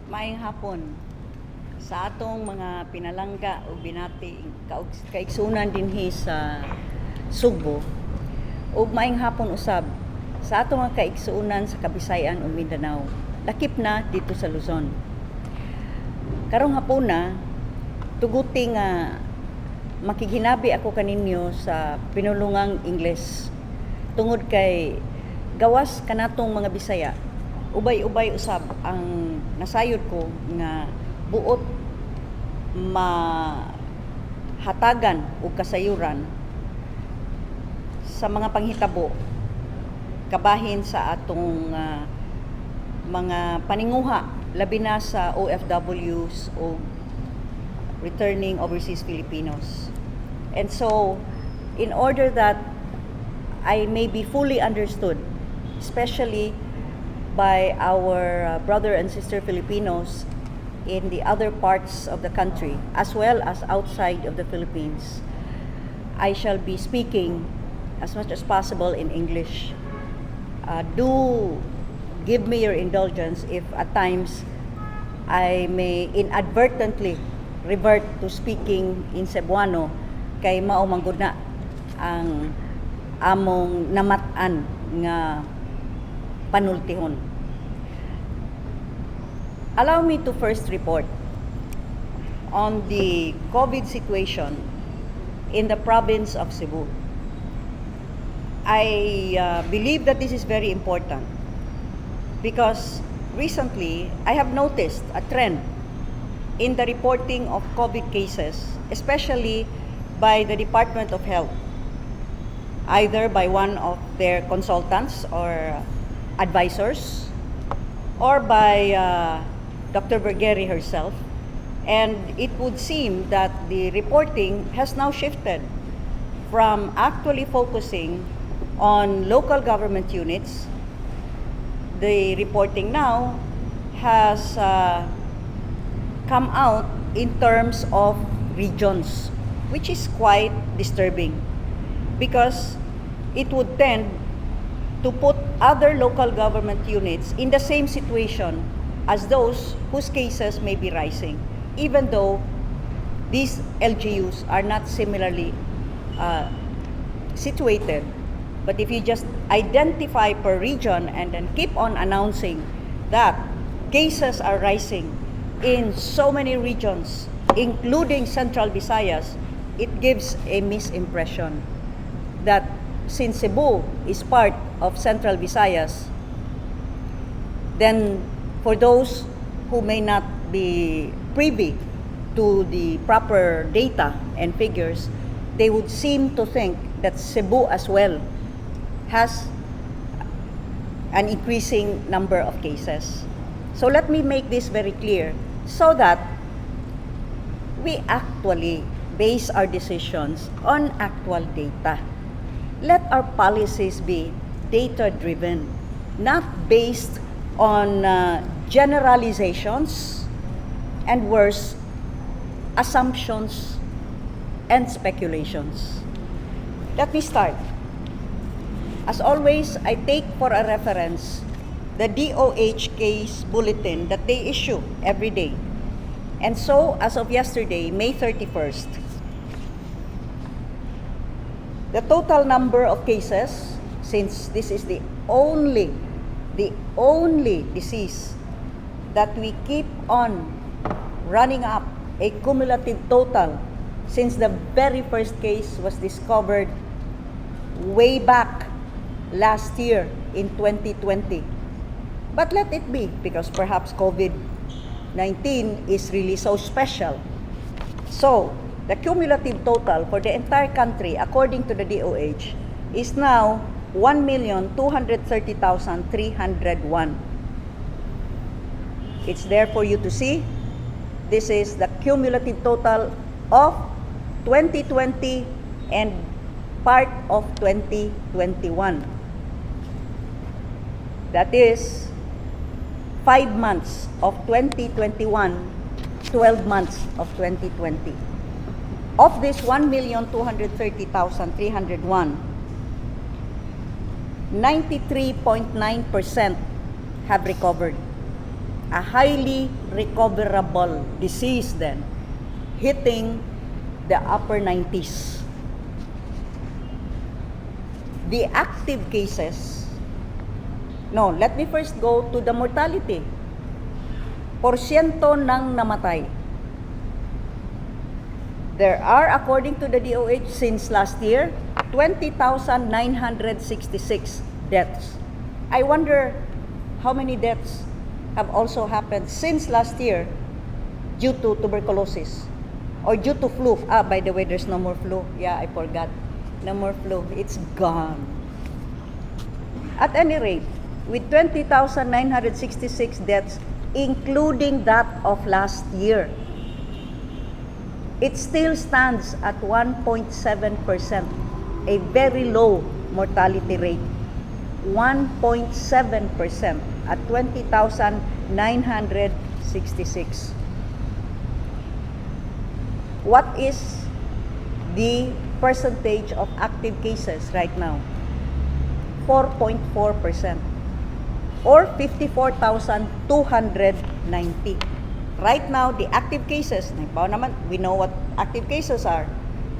Maayong hapon sa atong mga pinalangga o binati kaigsunan dinhi sa Sugbo ug maayong hapon usab sa atong mga kaigsunan sa Kabisayan ug Mindanao lakip na dito sa Luzon. Karong hapuna tuguti nga makiginabi ako kaninyo sa pinulungang Ingles tungod kay gawas kanatong mga Bisaya ubay-ubay usab ang nasayod ko nga buot mahatagan o kasayuran sa mga panghitabo kabahin sa atong mga paninguha labi na sa OFWs o returning overseas Filipinos. And so in order that I may be fully understood, especially by our brother and sister Filipinos in the other parts of the country as well as outside of the Philippines, I shall be speaking as much as possible in English. Do give me your indulgence if at times I may inadvertently revert to speaking in Cebuano kay mao man gud na ang among namatan nga panultihon. Allow me to first report on the COVID situation in the province of Cebu. I believe that this is very important because recently I have noticed a trend in the reporting of COVID cases, especially by the Department of Health, either by one of their consultants or advisors or by Dr. Bergeri herself. And it would seem that the reporting has now shifted from actually focusing on local government units. The reporting now has come out in terms of regions, which is quite disturbing because it would tend to put other local government units in the same situation as those whose cases may be rising, even though these LGUs are not similarly situated. But if you just identify per region and then keep on announcing that cases are rising in so many regions, including Central Visayas, it gives a misimpression that since Cebu is part of Central Visayas, then for those who may not be privy to the proper data and figures, they would seem to think that Cebu as well has an increasing number of cases. So let me make this very clear so that we actually base our decisions on actual data. Let our policies be data-driven, not based on generalizations and worse, assumptions and speculations. Let me start. As always, I take for a reference the DOH case bulletin that they issue every day. And so, as of yesterday, May 31st, the total number of cases, since this is the only disease that we keep on running up a cumulative total since the very first case was discovered way back last year in 2020. But let it be, because perhaps COVID-19 is really so special. So, the cumulative total for the entire country, according to the DOH, is now 1,230,301. It's there for you to see. This is the cumulative total of 2020 and part of 2021. That is 5 months of 2021, 12 months of 2020. Of this 1,230,301, 93.9% have recovered. a highly recoverable disease then, hitting the upper 90s. The active cases, no, let me first go to the mortality. Porsyento ng namatay. There are, according to the DOH, since last year, 20,966 deaths. I wonder how many deaths have also happened since last year due to tuberculosis or due to flu. By the way, there's no more flu. Yeah, I forgot. No more flu. It's gone. At any rate, with 20,966 deaths, including that of last year, it still stands at 1.7%, a very low mortality rate. 1.7% at 20,966. What is the percentage of active cases right now? 4.4%, or 54,290. Right now, the active cases, we know what active cases are.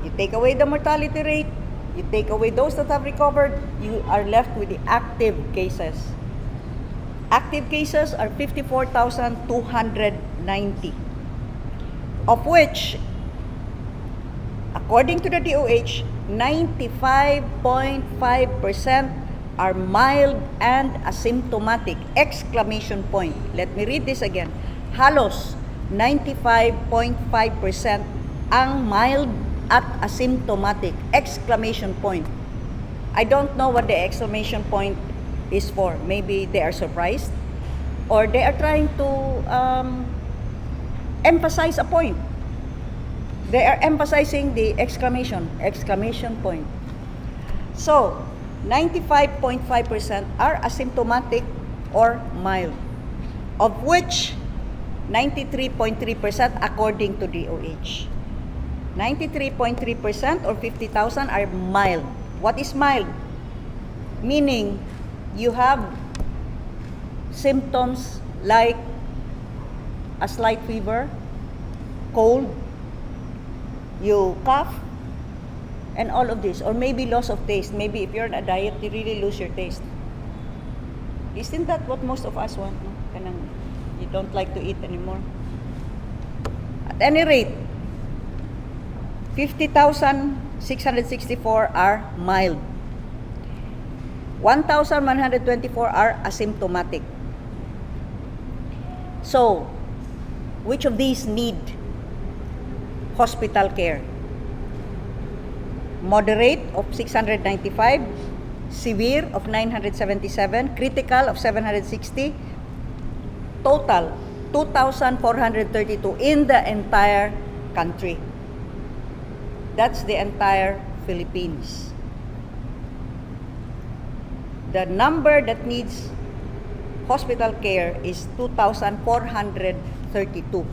You take away the mortality rate, you take away those that have recovered, you are left with the active cases. Active cases are 54,290, of which, according to the DOH, 95.5% are mild and asymptomatic! Exclamation point. Let me read this again. Halos 95.5% ang mild at asymptomatic! Exclamation point. I don't know what the exclamation point is for. Maybe they are surprised, or they are trying to emphasize a point. They are emphasizing the exclamation point. So, 95.5% are asymptomatic or mild, of which 93.3% according to DOH. 93.3% or 50,000 are mild. What is mild? Meaning, you have symptoms like a slight fever, cold, you cough, and all of this. Or maybe loss of taste. Maybe if you're on a diet, you really lose your taste. Isn't that what most of us want? No? You don't like to eat anymore. At any rate, 50,664 are mild. 1,124 are asymptomatic. So, which of these need hospital care? Moderate of 695, severe of 977, critical of 760, total 2,432 in the entire country. That's the entire Philippines. The number that needs hospital care is 2,432.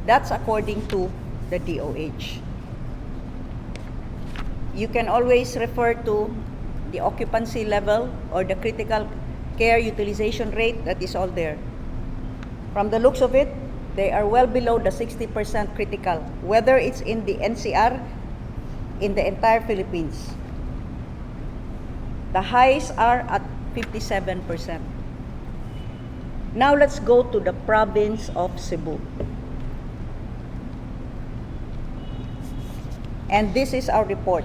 That's according to the DOH. You can always refer to the occupancy level or the critical care utilization rate. That is all there. From the looks of it, they are well below the 60% critical, whether it's in the NCR, in the entire Philippines. The highs are at 57%. Now let's go to the province of Cebu. And this is our report.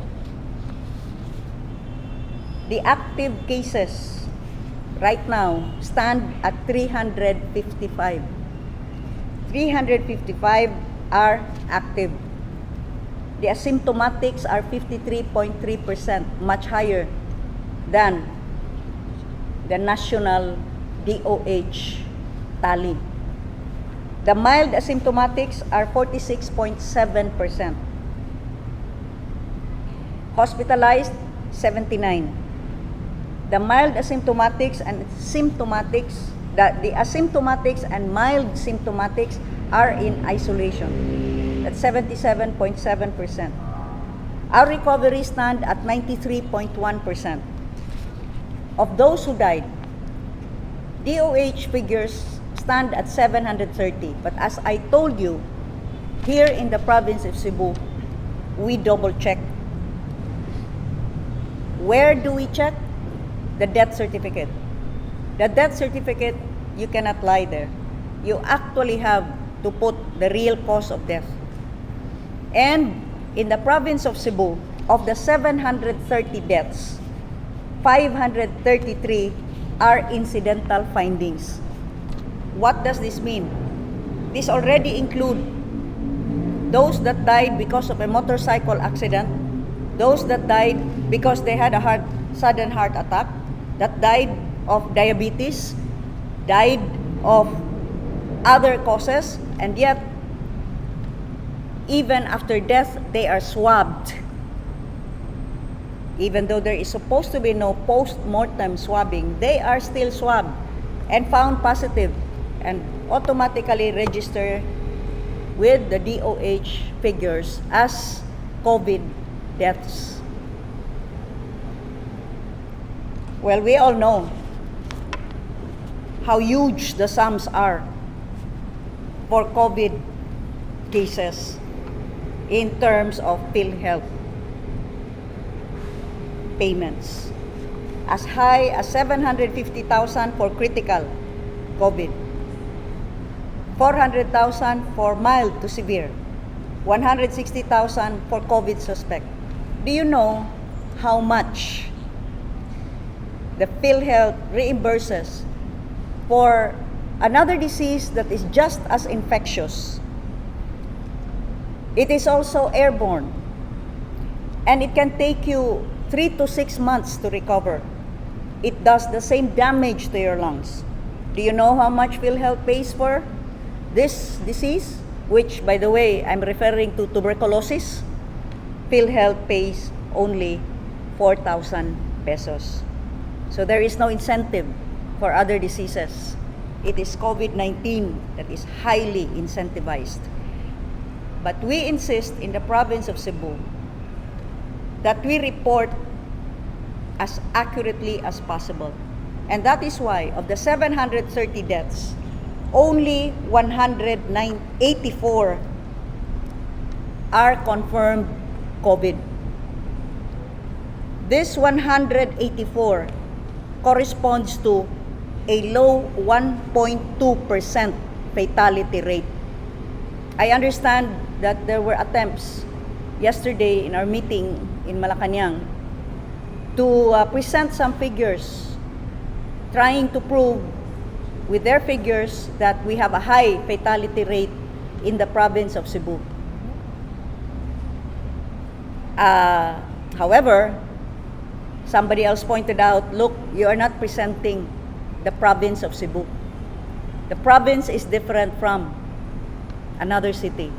The active cases right now stand at 355. 355 are active. The asymptomatics are 53.3%, much higher than the national DOH tally. The mild asymptomatics are 46.7%. Hospitalized, 79. The mild asymptomatics and symptomatics, the asymptomatics and mild symptomatics are in isolation. That's 77.7%. Our recovery stand at 93.1%. Of those who died, DOH figures stand at 730. But as I told you, here in the province of Cebu, we double-check. Where do we check? The death certificate. The death certificate, you cannot lie there. You actually have to put the real cause of death. And in the province of Cebu, of the 730 deaths, 533 are incidental findings. What does this mean? This already include those that died because of a motorcycle accident, those that died because they had a sudden heart attack, that died of diabetes, died of other causes, and yet, even after death, they are swabbed. Even though there is supposed to be no post-mortem swabbing, they are still swabbed and found positive and automatically register with the DOH figures as COVID deaths. Well, we all know how huge the sums are for COVID cases in terms of PhilHealth payments. As high as 750,000 for critical COVID, 400,000 for mild to severe, 160,000 for COVID suspect. Do you know how much the PhilHealth reimburses for another disease that is just as infectious? It is also airborne, and it can take you 3 to 6 months to recover. It does the same damage to your lungs. Do you know how much PhilHealth pays for this disease? Which, by the way, I'm referring to tuberculosis. PhilHealth pays only 4,000 pesos. So there is no incentive for other diseases. It is COVID-19 that is highly incentivized. But we insist in the province of Cebu that we report as accurately as possible. And that is why, of the 730 deaths, only 184 are confirmed COVID. This 184 corresponds to a low 1.2% fatality rate. I understand that there were attempts yesterday in our meeting in Malacanang to present some figures trying to prove with their figures that we have a high fatality rate in the province of Cebu. However, somebody else pointed out, look, you are not presenting the province of Cebu. The province is different from another city.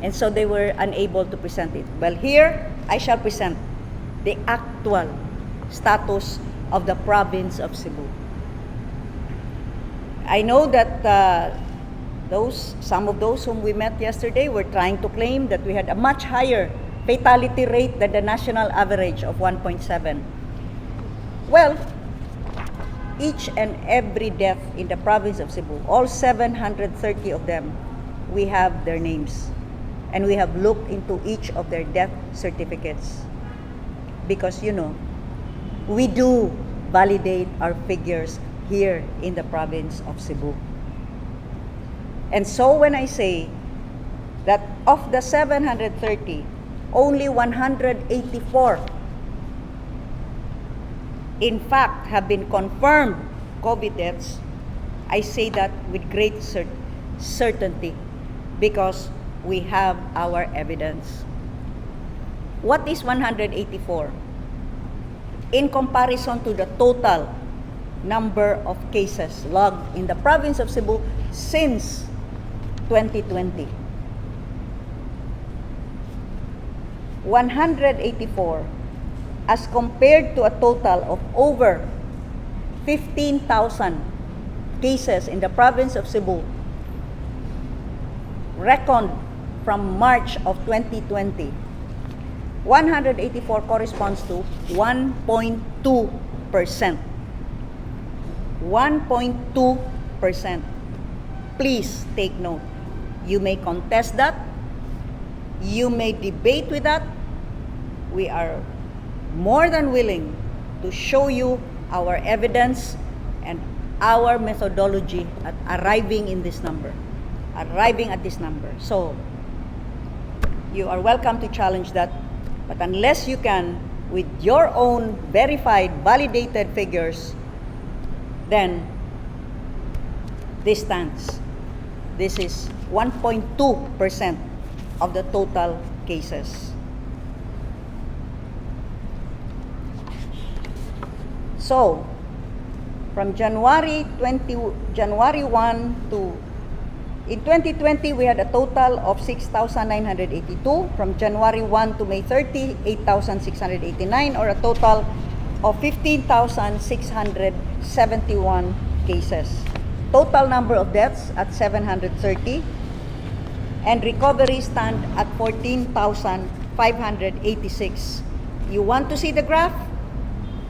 And so they were unable to present it. Well, here, I shall present the actual status of the province of Cebu. I know that some of those whom we met yesterday were trying to claim that we had a much higher fatality rate than the national average of 1.7. Well, each and every death in the province of Cebu, all 730 of them, we have their names. And we have looked into each of their death certificates. Because, you know, we do validate our figures here in the province of Cebu. And so when I say that of the 730, only 184 in fact have been confirmed COVID deaths, I say that with great certainty because we have our evidence. What is 184? In comparison to the total number of cases logged in the province of Cebu since 2020. 184 as compared to a total of over 15,000 cases in the province of Cebu reckoned from March of 2020. 184 corresponds to 1.2%. 1.2%. Please take note. You may contest that. You may debate with that. We are more than willing to show you our evidence and our methodology at arriving at this number. So, you are welcome to challenge that. But unless you can, with your own verified, validated figures, then this stands. This is 1.2% of the total cases. So, from January 1 to, in 2020, we had a total of 6,982. From January 1 to May 30, 8,689, or a total of 15,671 cases. Total number of deaths at 730, and recovery stand at 14,586. You want to see the graph?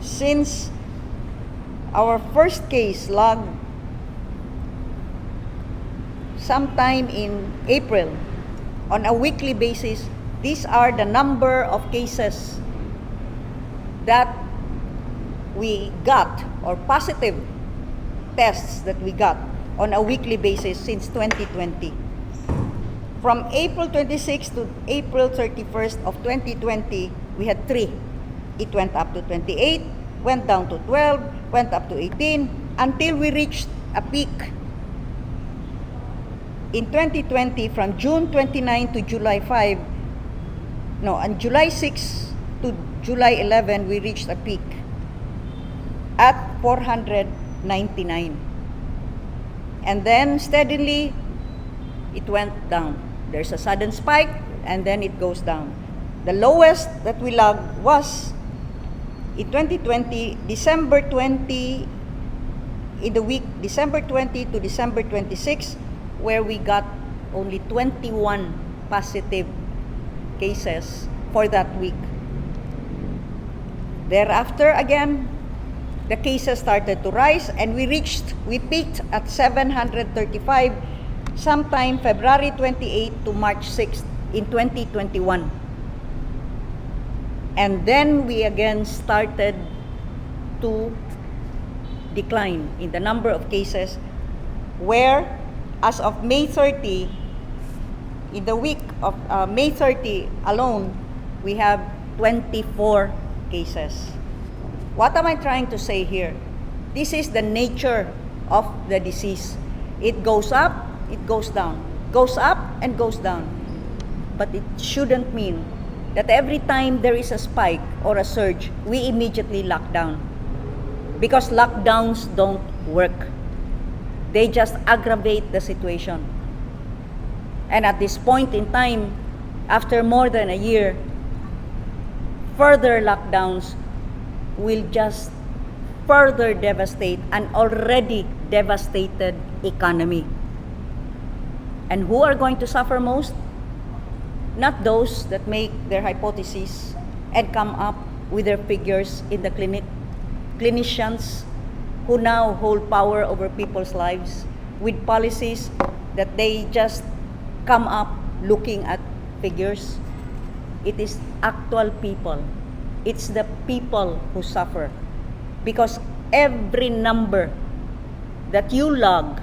Since our first case logged sometime in April, on a weekly basis, these are the number of cases that we got, or positive tests that we got on a weekly basis since 2020. From April 26 to April 31st of 2020, we had 3. It went up to 28, went down to 12, went up to 18, until we reached a peak in 2020 from June 29 to July 5. No, on July 6 to July 11, we reached a peak at 499. And then steadily, it went down. There's a sudden spike, and then it goes down. The lowest that we logged was in 2020, December 20, in the week December 20 to December 26, where we got only 21 positive cases for that week. Thereafter, again, the cases started to rise, and we peaked at 735 sometime February 28 to March 6 in 2021. And then we again started to decline in the number of cases, where as of May 30, in the week of May 30 alone, we have 24 cases. What am I trying to say here? This is the nature of the disease. It goes up, it goes down, goes up and goes down. But it shouldn't mean that every time there is a spike or a surge, we immediately lock down. Because lockdowns don't work. They just aggravate the situation. And at this point in time, after more than a year, further lockdowns will just further devastate an already devastated economy. And who are going to suffer most? Not those that make their hypotheses and come up with their figures in the clinic. Clinicians who now hold power over people's lives with policies that they just come up looking at figures. It is actual people. It's the people who suffer. Because every number that you log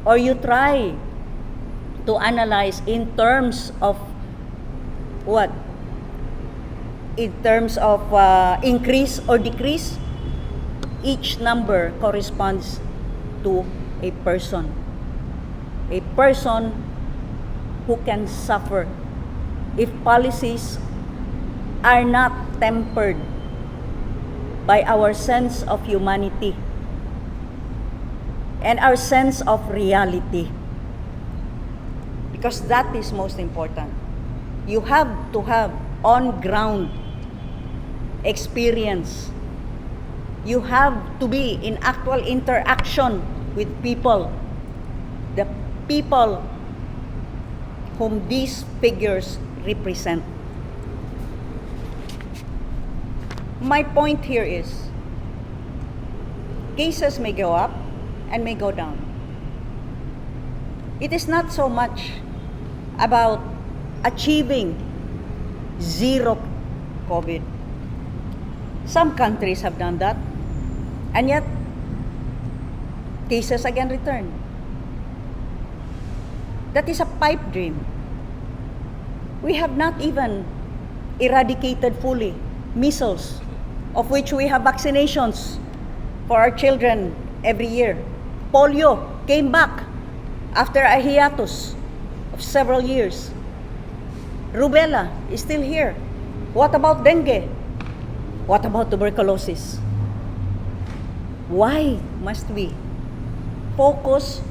or you try to analyze in terms of what? In terms of increase or decrease, each number corresponds to a person. A person who can suffer if policies are not tempered by our sense of humanity and our sense of reality. Because that is most important. You have to have on-ground experience. You have to be in actual interaction with people, the people whom these figures represent. My point here is, cases may go up and may go down. It is not so much about achieving zero COVID. Some countries have done that, and yet cases again return. That is a pipe dream. We have not even eradicated fully measles, of which we have vaccinations for our children every year. Polio came back after a hiatus of several years. Rubella is still here. What about dengue? What about tuberculosis? Why must we focus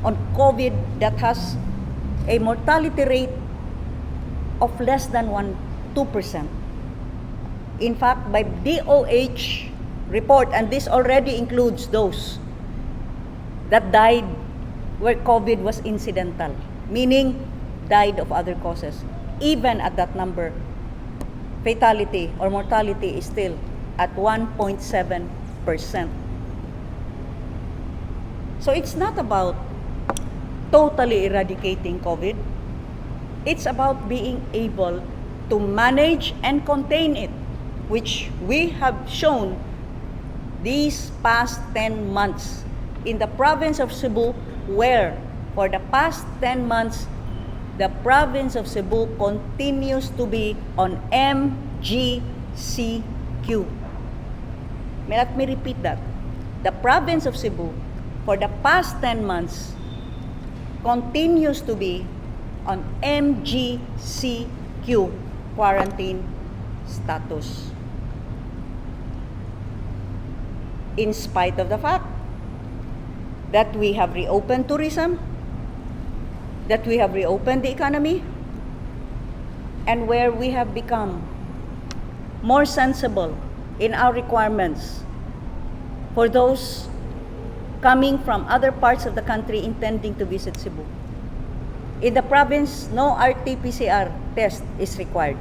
on COVID that has a mortality rate of less than 2%? In fact, by DOH report, and this already includes those that died where COVID was incidental, meaning died of other causes. Even at that number, fatality or mortality is still at 1.7%. So it's not about totally eradicating COVID. It's about being able to manage and contain it, which we have shown these past 10 months in the province of Cebu, where for the past 10 months, the province of Cebu continues to be on MGCQ. Let me repeat that. The province of Cebu, for the past 10 months, continues to be on MGCQ quarantine status. In spite of the fact that we have reopened tourism, that we have reopened the economy, and where we have become more sensible in our requirements for those coming from other parts of the country intending to visit Cebu. In the province, no RT-PCR test is required.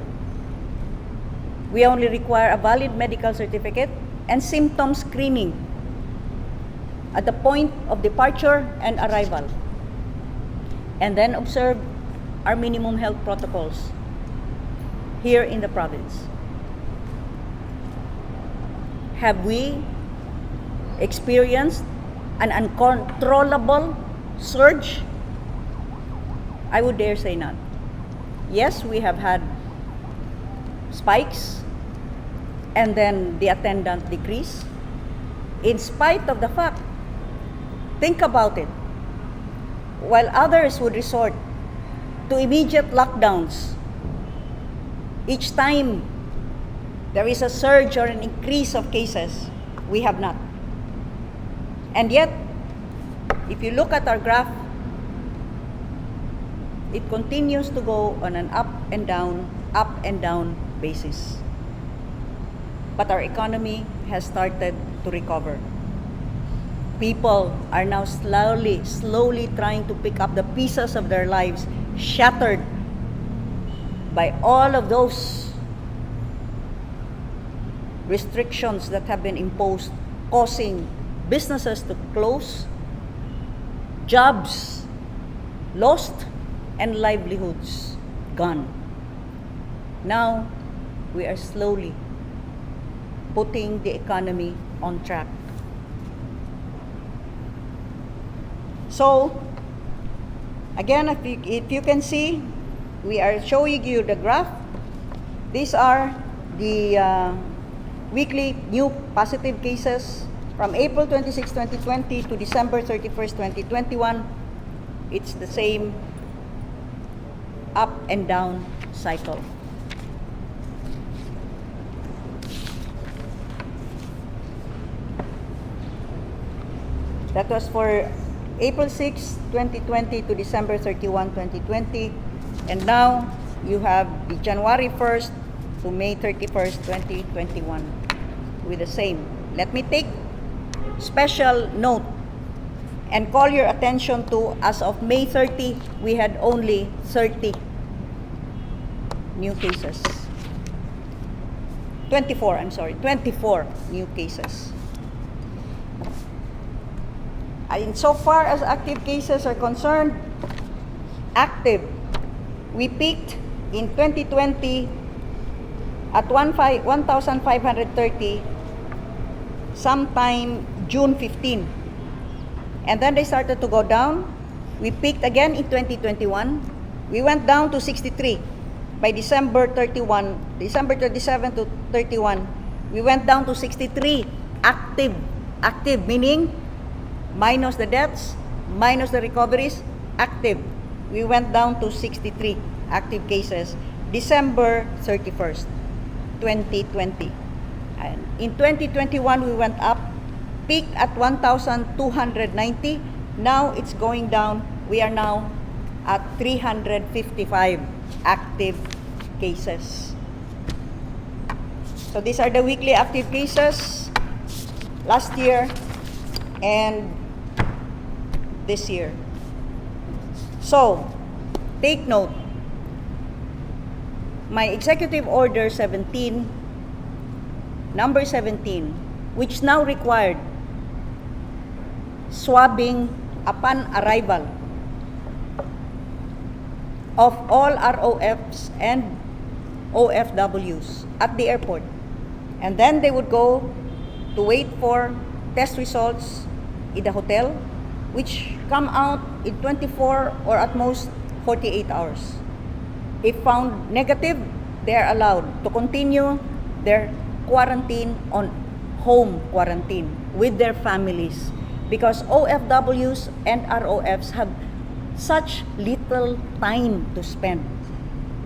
We only require a valid medical certificate and symptom screening at the point of departure and arrival, and then observe our minimum health protocols here in the province. Have we experienced an uncontrollable surge? I would dare say not. Yes, we have had spikes and then the attendant decrease. In spite of the fact, think about it, while others would resort to immediate lockdowns each time there is a surge or an increase of cases, we have not. And yet, if you look at our graph, it continues to go on an up and down basis. But our economy has started to recover. People are now slowly trying to pick up the pieces of their lives shattered by all of those restrictions that have been imposed, causing businesses to close, jobs lost, and livelihoods gone. Now, we are slowly putting the economy on track. So, again, if you can see, we are showing you the graph. These are the weekly new positive cases from April 26, 2020 to December 31st, 2021. It's the same up and down cycle. That was for April 6, 2020 to December 31, 2020. And now you have the January 1st to May 31st, 2021 with the same. Let me take special note and call your attention to, as of May 30, we had only 30 new cases. 24 new cases. And so far as active cases are concerned, active. We peaked in 2020 at 1,530 sometime June 15. And then they started to go down. We peaked again in 2021. We went down to 63. By December 37 to 31, we went down to 63 active, meaning minus the deaths, minus the recoveries, active. We went down to 63 active cases December 31st, 2020. And in 2021, we went up, peaked at 1,290. Now it's going down. We are now at 355 active cases. So these are the weekly active cases last year and this year. So, take note. My Executive Order 17, number 17, which now required swabbing upon arrival of all ROFs and OFWs at the airport. And then they would go to wait for test results in the hotel, which come out in 24 or at most 48 hours. If found negative, they are allowed to continue their quarantine on home quarantine with their families, because OFWs and ROFs have such little time to spend.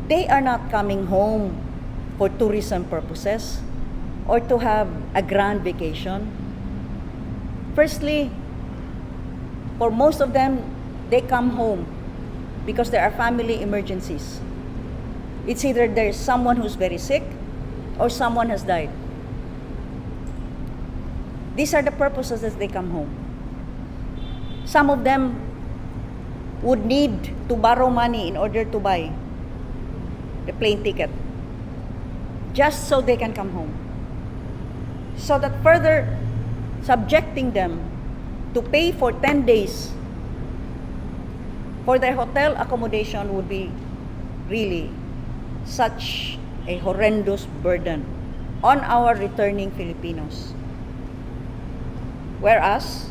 They are not coming home for tourism purposes or to have a grand vacation. Firstly, for most of them, they come home because there are family emergencies. It's either there's someone who's very sick or someone has died. These are the purposes that they come home. Some of them would need to borrow money in order to buy the plane ticket, just so they can come home. So that further subjecting them to pay for 10 days for their hotel accommodation would be really such a horrendous burden on our returning Filipinos. Whereas,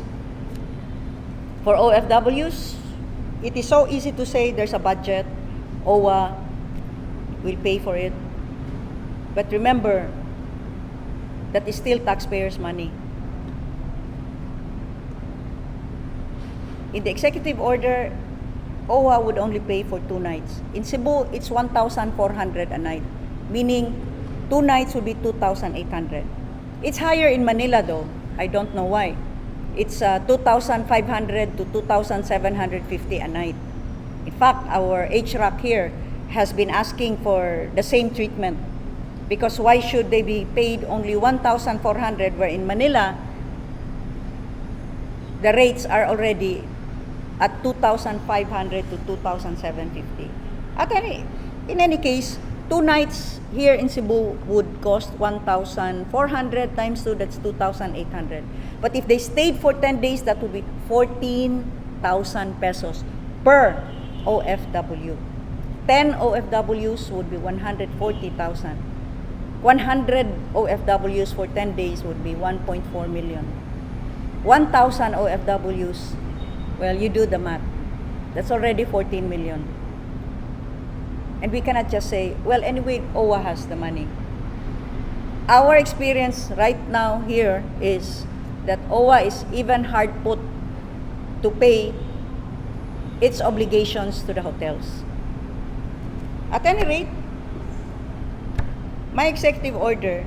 for OFWs, it is so easy to say there's a budget, OWA will pay for it. But remember, that is still taxpayers' money. In the executive order, OWA would only pay for 2 nights. In Cebu, it's 1,400 a night, meaning 2 nights would be 2,800. It's higher in Manila though. I don't know why. It's 2,500 to 2,750 a night. In fact, our HRAC here has been asking for the same treatment, because why should they be paid only 1,400 where in Manila the rates are already at 2,500 to 2,750. In any case, 2 nights here in Cebu would cost 1,400 times 2, that's 2,800. But if they stayed for 10 days, that would be 14,000 pesos per OFW. 10 OFWs would be 140,000. 100 OFWs for 10 days would be 1.4 million. 1,000 OFWs, well, you do the math. That's already 14 million. And we cannot just say, well, anyway, OWA has the money. Our experience right now here is that OWA is even hard put to pay its obligations to the hotels. At any rate, my executive order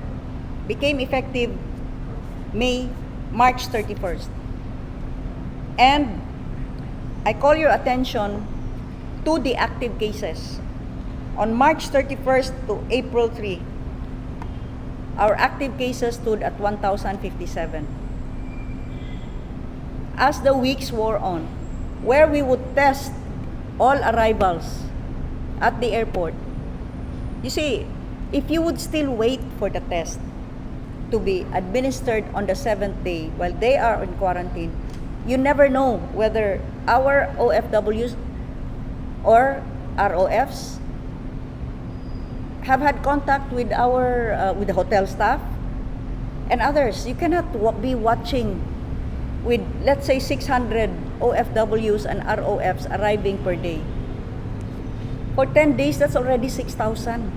became effective March 31st. And I call your attention to the active cases. On March 31st to April 3, our active cases stood at 1,057. As the weeks wore on, where we would test all arrivals at the airport, you see, if you would still wait for the test to be administered on the 7th day while they are in quarantine, you never know whether our OFWs or ROFs have had contact with with the hotel staff and others. You cannot be watching with, let's say, 600 OFWs and ROFs arriving per day. For 10 days, that's already 6,000.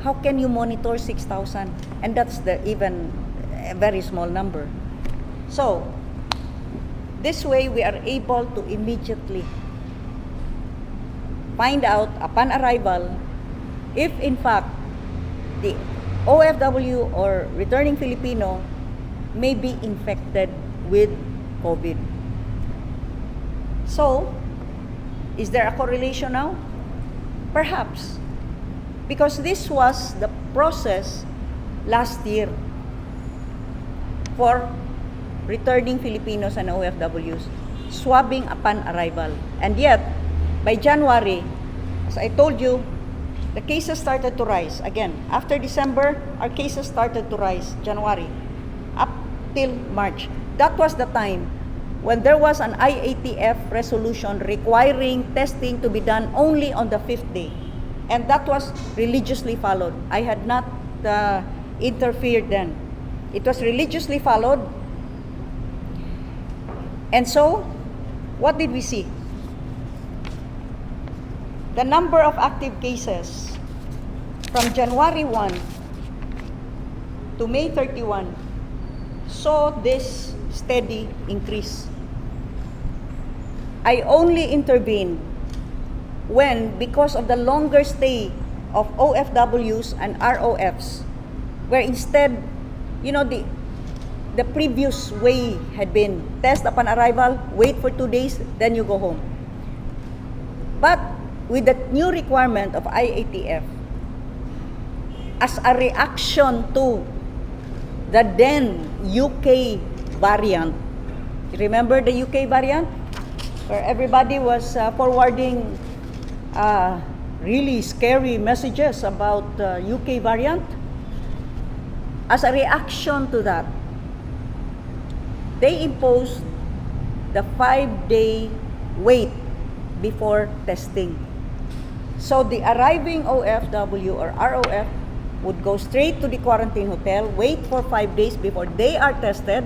How can you monitor 6,000? And that's even a very small number. So, this way we are able to immediately find out upon arrival if in fact the OFW or returning Filipino may be infected with COVID. So, is there a correlation now? Perhaps. Because this was the process last year for returning Filipinos and OFWs, swabbing upon arrival. And yet, by January, as I told you, the cases started to rise. Again, after December, our cases started to rise, January, up till March. That was the time when there was an IATF resolution requiring testing to be done only on the 5th day. And that was religiously followed. I had not interfered then. It was religiously followed. And so, what did we see? The number of active cases from January 1 to May 31 saw this steady increase. I only intervened when, because of the longer stay of OFWs and ROFs, where instead, the previous way had been test upon arrival, wait for 2 days, then you go home. But with the new requirement of IATF, as a reaction to the then UK variant, remember the UK variant? Where everybody was forwarding really scary messages about the UK variant. As a reaction to that, they imposed the 5-day wait before testing. So the arriving OFW or ROF would go straight to the quarantine hotel, wait for 5 days before they are tested,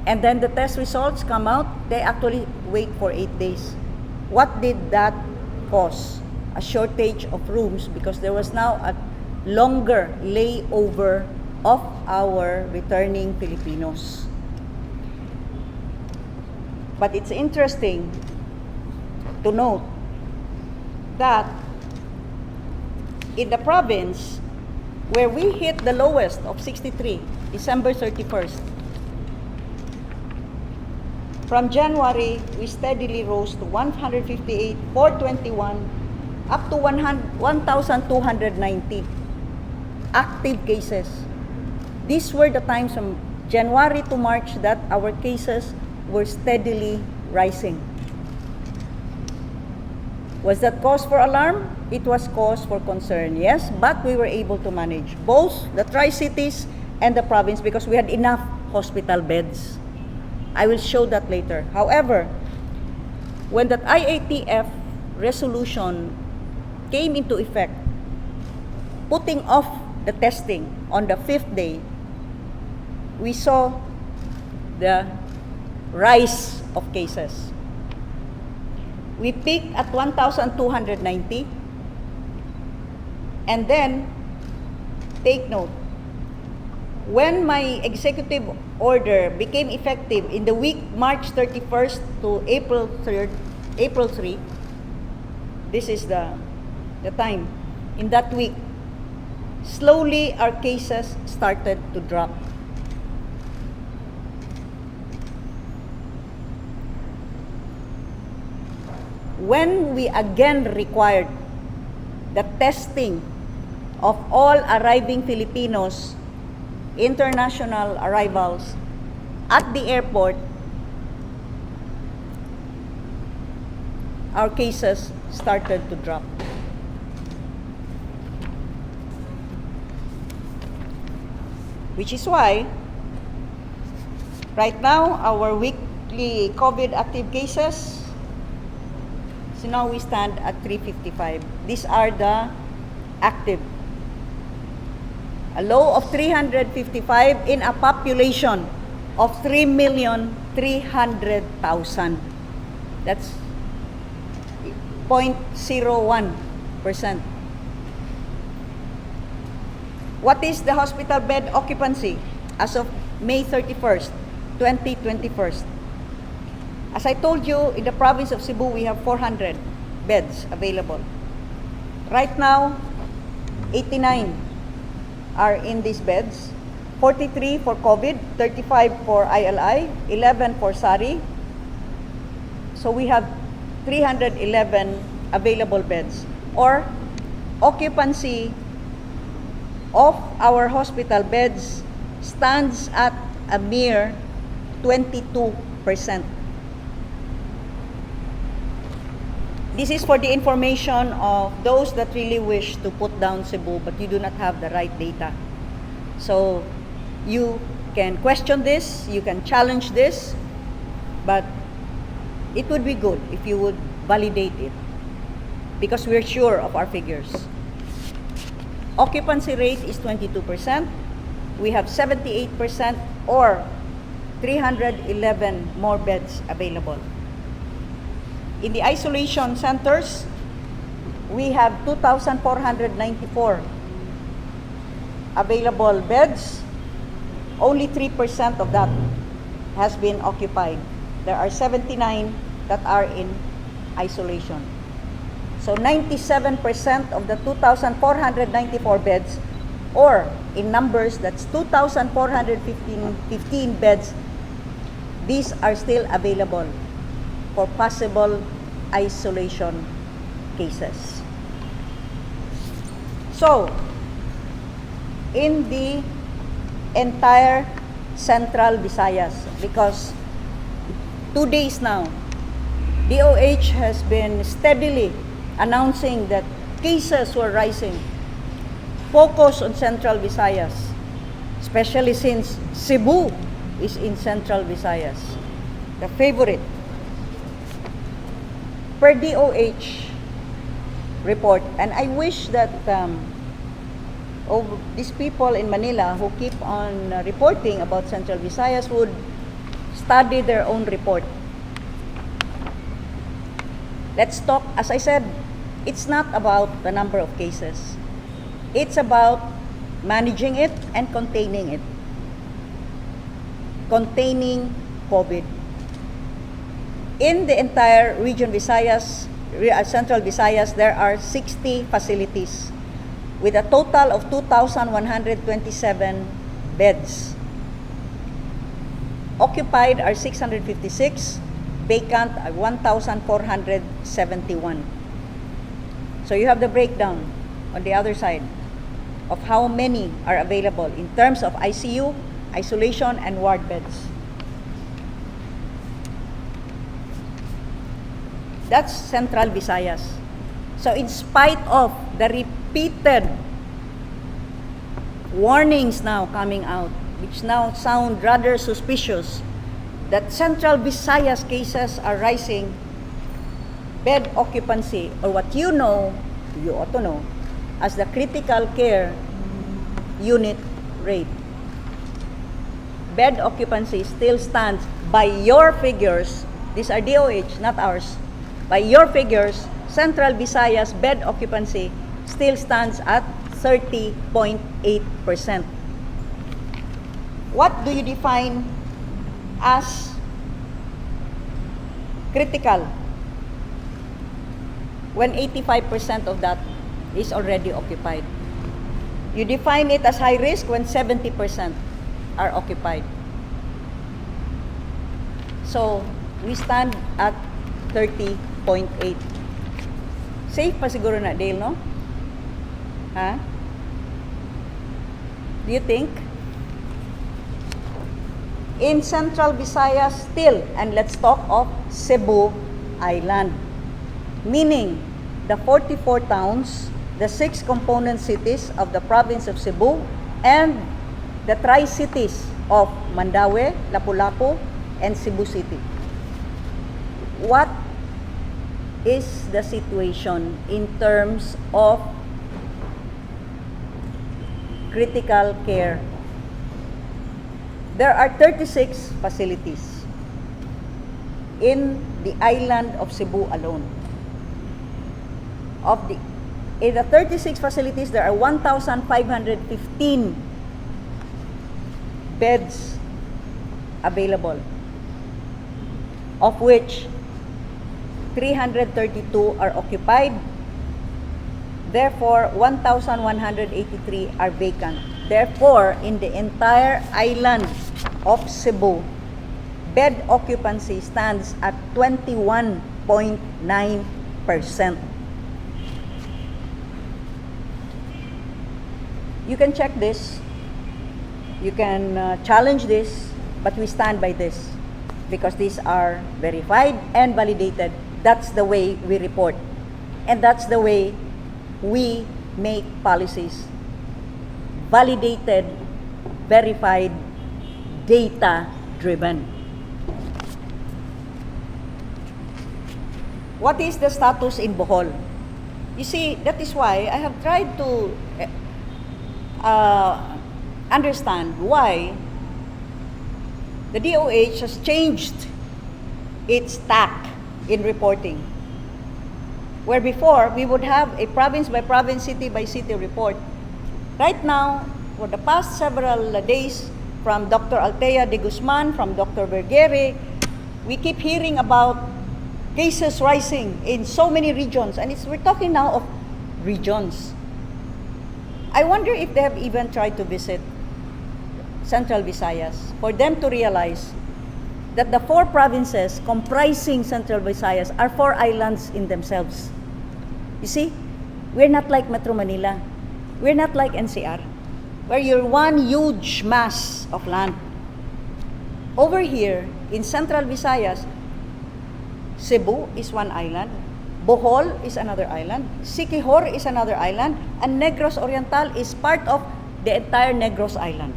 and then the test results come out, they actually wait for 8 days. What did that cause? A shortage of rooms because there was now a longer layover of our returning Filipinos. But it's interesting to note that in the province where we hit the lowest of 63, December 31st, from January, we steadily rose to 158, 421, up to 1,290 active cases. These were the times from January to March that our cases were steadily rising. Was that cause for alarm? It was cause for concern, yes, but we were able to manage both the Tri-Cities and the province because we had enough hospital beds. I will show that later. However, when that IATF resolution came into effect, putting off the testing on the 5th day, we saw the rise of cases. We peaked at 1,290, and then, take note, when my executive order became effective in the week March 31st to April 3rd, April 3, this is the time. In that week, slowly our cases started to drop. When we again required the testing of all arriving Filipinos, international arrivals at the airport, our cases started to drop. Which is why, right now, our weekly COVID active cases So now we stand at 355. These are the active. A low of 355 in a population of 3,300,000. That's 0.01%. What is the hospital bed occupancy as of May 31st, 2021? As I told you, in the province of Cebu, we have 400 beds available. Right now, 89 are in these beds. 43 for COVID, 35 for ILI, 11 for SARI. So we have 311 available beds, or occupancy of our hospital beds stands at a mere 22%. This is for the information of those that really wish to put down Cebu but you do not have the right data. So you can question this, you can challenge this, but it would be good if you would validate it because we're sure of our figures. Occupancy rate is 22%. We have 78% or 311 more beds available. In the isolation centers, we have 2,494 available beds. Only 3% of that has been occupied. There are 79 that are in isolation. So 97% of the 2,494 beds, or in numbers, that's 2,415 beds, these are still available for possible isolation cases. So, in the entire Central Visayas, because 2 days now, DOH has been steadily announcing that cases were rising. Focus on Central Visayas, especially since Cebu is in Central Visayas, the favorite. Per DOH report, and I wish that these people in Manila who keep on reporting about Central Visayas would study their own report. Let's talk, as I said, it's not about the number of cases. It's about managing it and containing it. Containing COVID. In the entire region Visayas, Central Visayas, there are 60 facilities with a total of 2,127 beds. Occupied are 656, vacant are 1,471. So you have the breakdown on the other side of how many are available in terms of ICU, isolation, and ward beds. That's Central Visayas. So in spite of the repeated warnings now coming out, which now sound rather suspicious, that Central Visayas cases are rising, bed occupancy, or what you ought to know, as the critical care unit rate. Bed occupancy still stands, by your figures, these are DOH, not ours, by your figures, Central Visayas bed occupancy still stands at 30.8%. What do you define as critical when 85% of that is already occupied? You define it as high risk when 70% are occupied. So, we stand at 30.8. Safe pa siguro na, Dale, no? Ha? Do you think? In Central Visayas still, and let's talk of Cebu Island, meaning the 44 towns, the 6 component cities of the province of Cebu, and the tri-cities of Mandaue, Lapu-Lapu, and Cebu City. What is the situation in terms of critical care. There are 36 facilities in the island of Cebu alone. In the 36 facilities, there are 1,515 beds available, of which 332 are occupied. Therefore, 1,183 are vacant. Therefore, in the entire island of Cebu, bed occupancy stands at 21.9%. You can check this, you can challenge this, but we stand by this because these are verified and validated. That's the way we report, and that's the way we make policies. Validated, verified, data-driven. What is the status in Bohol? You see, that is why I have tried to understand why the DOH has changed its tack in reporting. Where before, we would have a province by province, city by city report. Right now, for the past several days, from Dr. Altea de Guzman, from Dr. Vergere, we keep hearing about cases rising in so many regions, and we're talking now of regions. I wonder if they have even tried to visit Central Visayas for them to realize that the 4 provinces comprising Central Visayas are 4 islands in themselves. You see, we're not like Metro Manila. We're not like NCR, where you're one huge mass of land. Over here, in Central Visayas, Cebu is one island, Bohol is another island, Siquijor is another island, and Negros Oriental is part of the entire Negros Island.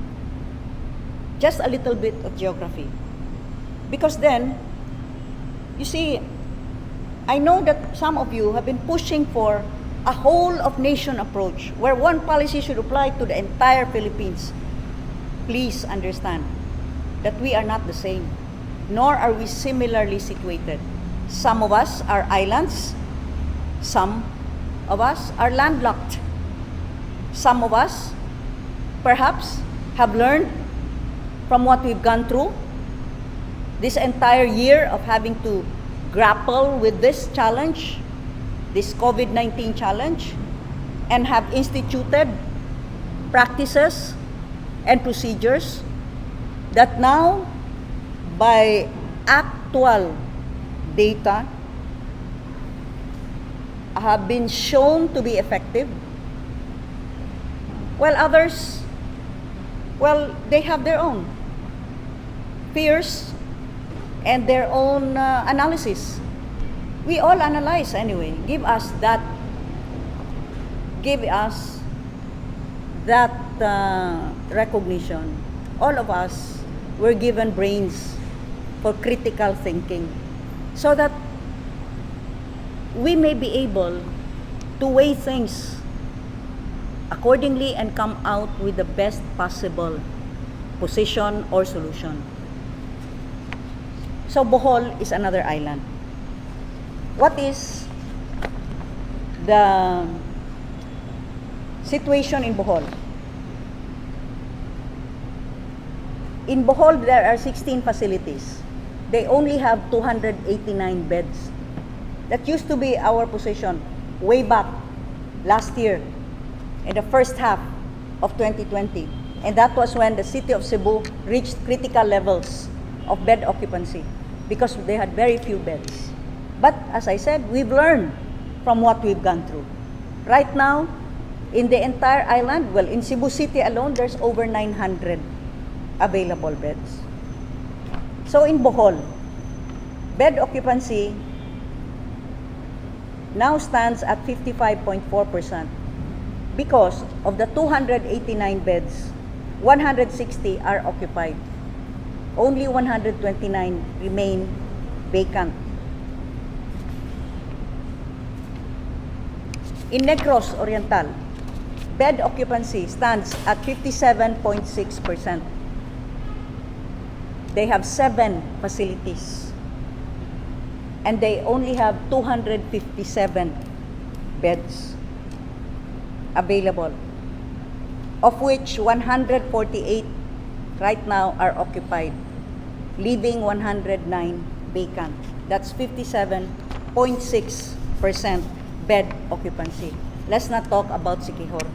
Just a little bit of geography. Because then, you see, I know that some of you have been pushing for a whole of nation approach where one policy should apply to the entire Philippines. Please understand that we are not the same, nor are we similarly situated. Some of us are islands, some of us are landlocked. Some of us perhaps have learned from what we've gone through this entire year of having to grapple with this challenge, this COVID-19 challenge, and have instituted practices and procedures that now, by actual data, have been shown to be effective, while others, well, they have their own fears and their own analysis. We all analyze anyway. Give us that recognition. All of us were given brains for critical thinking so that we may be able to weigh things accordingly and come out with the best possible position or solution. So Bohol is another island. What is the situation in Bohol? In Bohol, there are 16 facilities. They only have 289 beds. That used to be our position way back last year, in the first half of 2020. And that was when the city of Cebu reached critical levels of bed occupancy because they had very few beds. But as I said, we've learned from what we've gone through. Right now, in the entire island, well, in Cebu City alone, there's over 900 available beds. So in Bohol, bed occupancy now stands at 55.4% because of the 289 beds, 160 are occupied. Only 129 remain vacant. In Negros Oriental, bed occupancy stands at 57.6%. They have 7 facilities, and they only have 257 beds available, of which 148 right now are occupied, leaving 109 vacant. That's 57.6% bed occupancy. Let's not talk about Siquijor,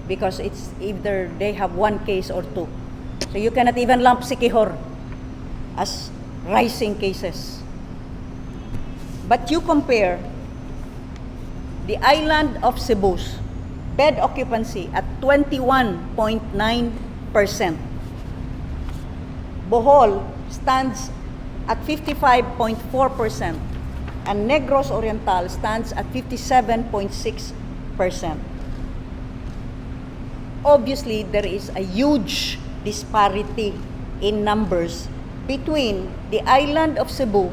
because it's either they have 1 case or 2. So you cannot even lump Siquijor as rising cases. But you compare the island of Cebu's bed occupancy at 21.9%. Bohol stands at 55.4%, and Negros Oriental stands at 57.6%. Obviously, there is a huge disparity in numbers between the island of Cebu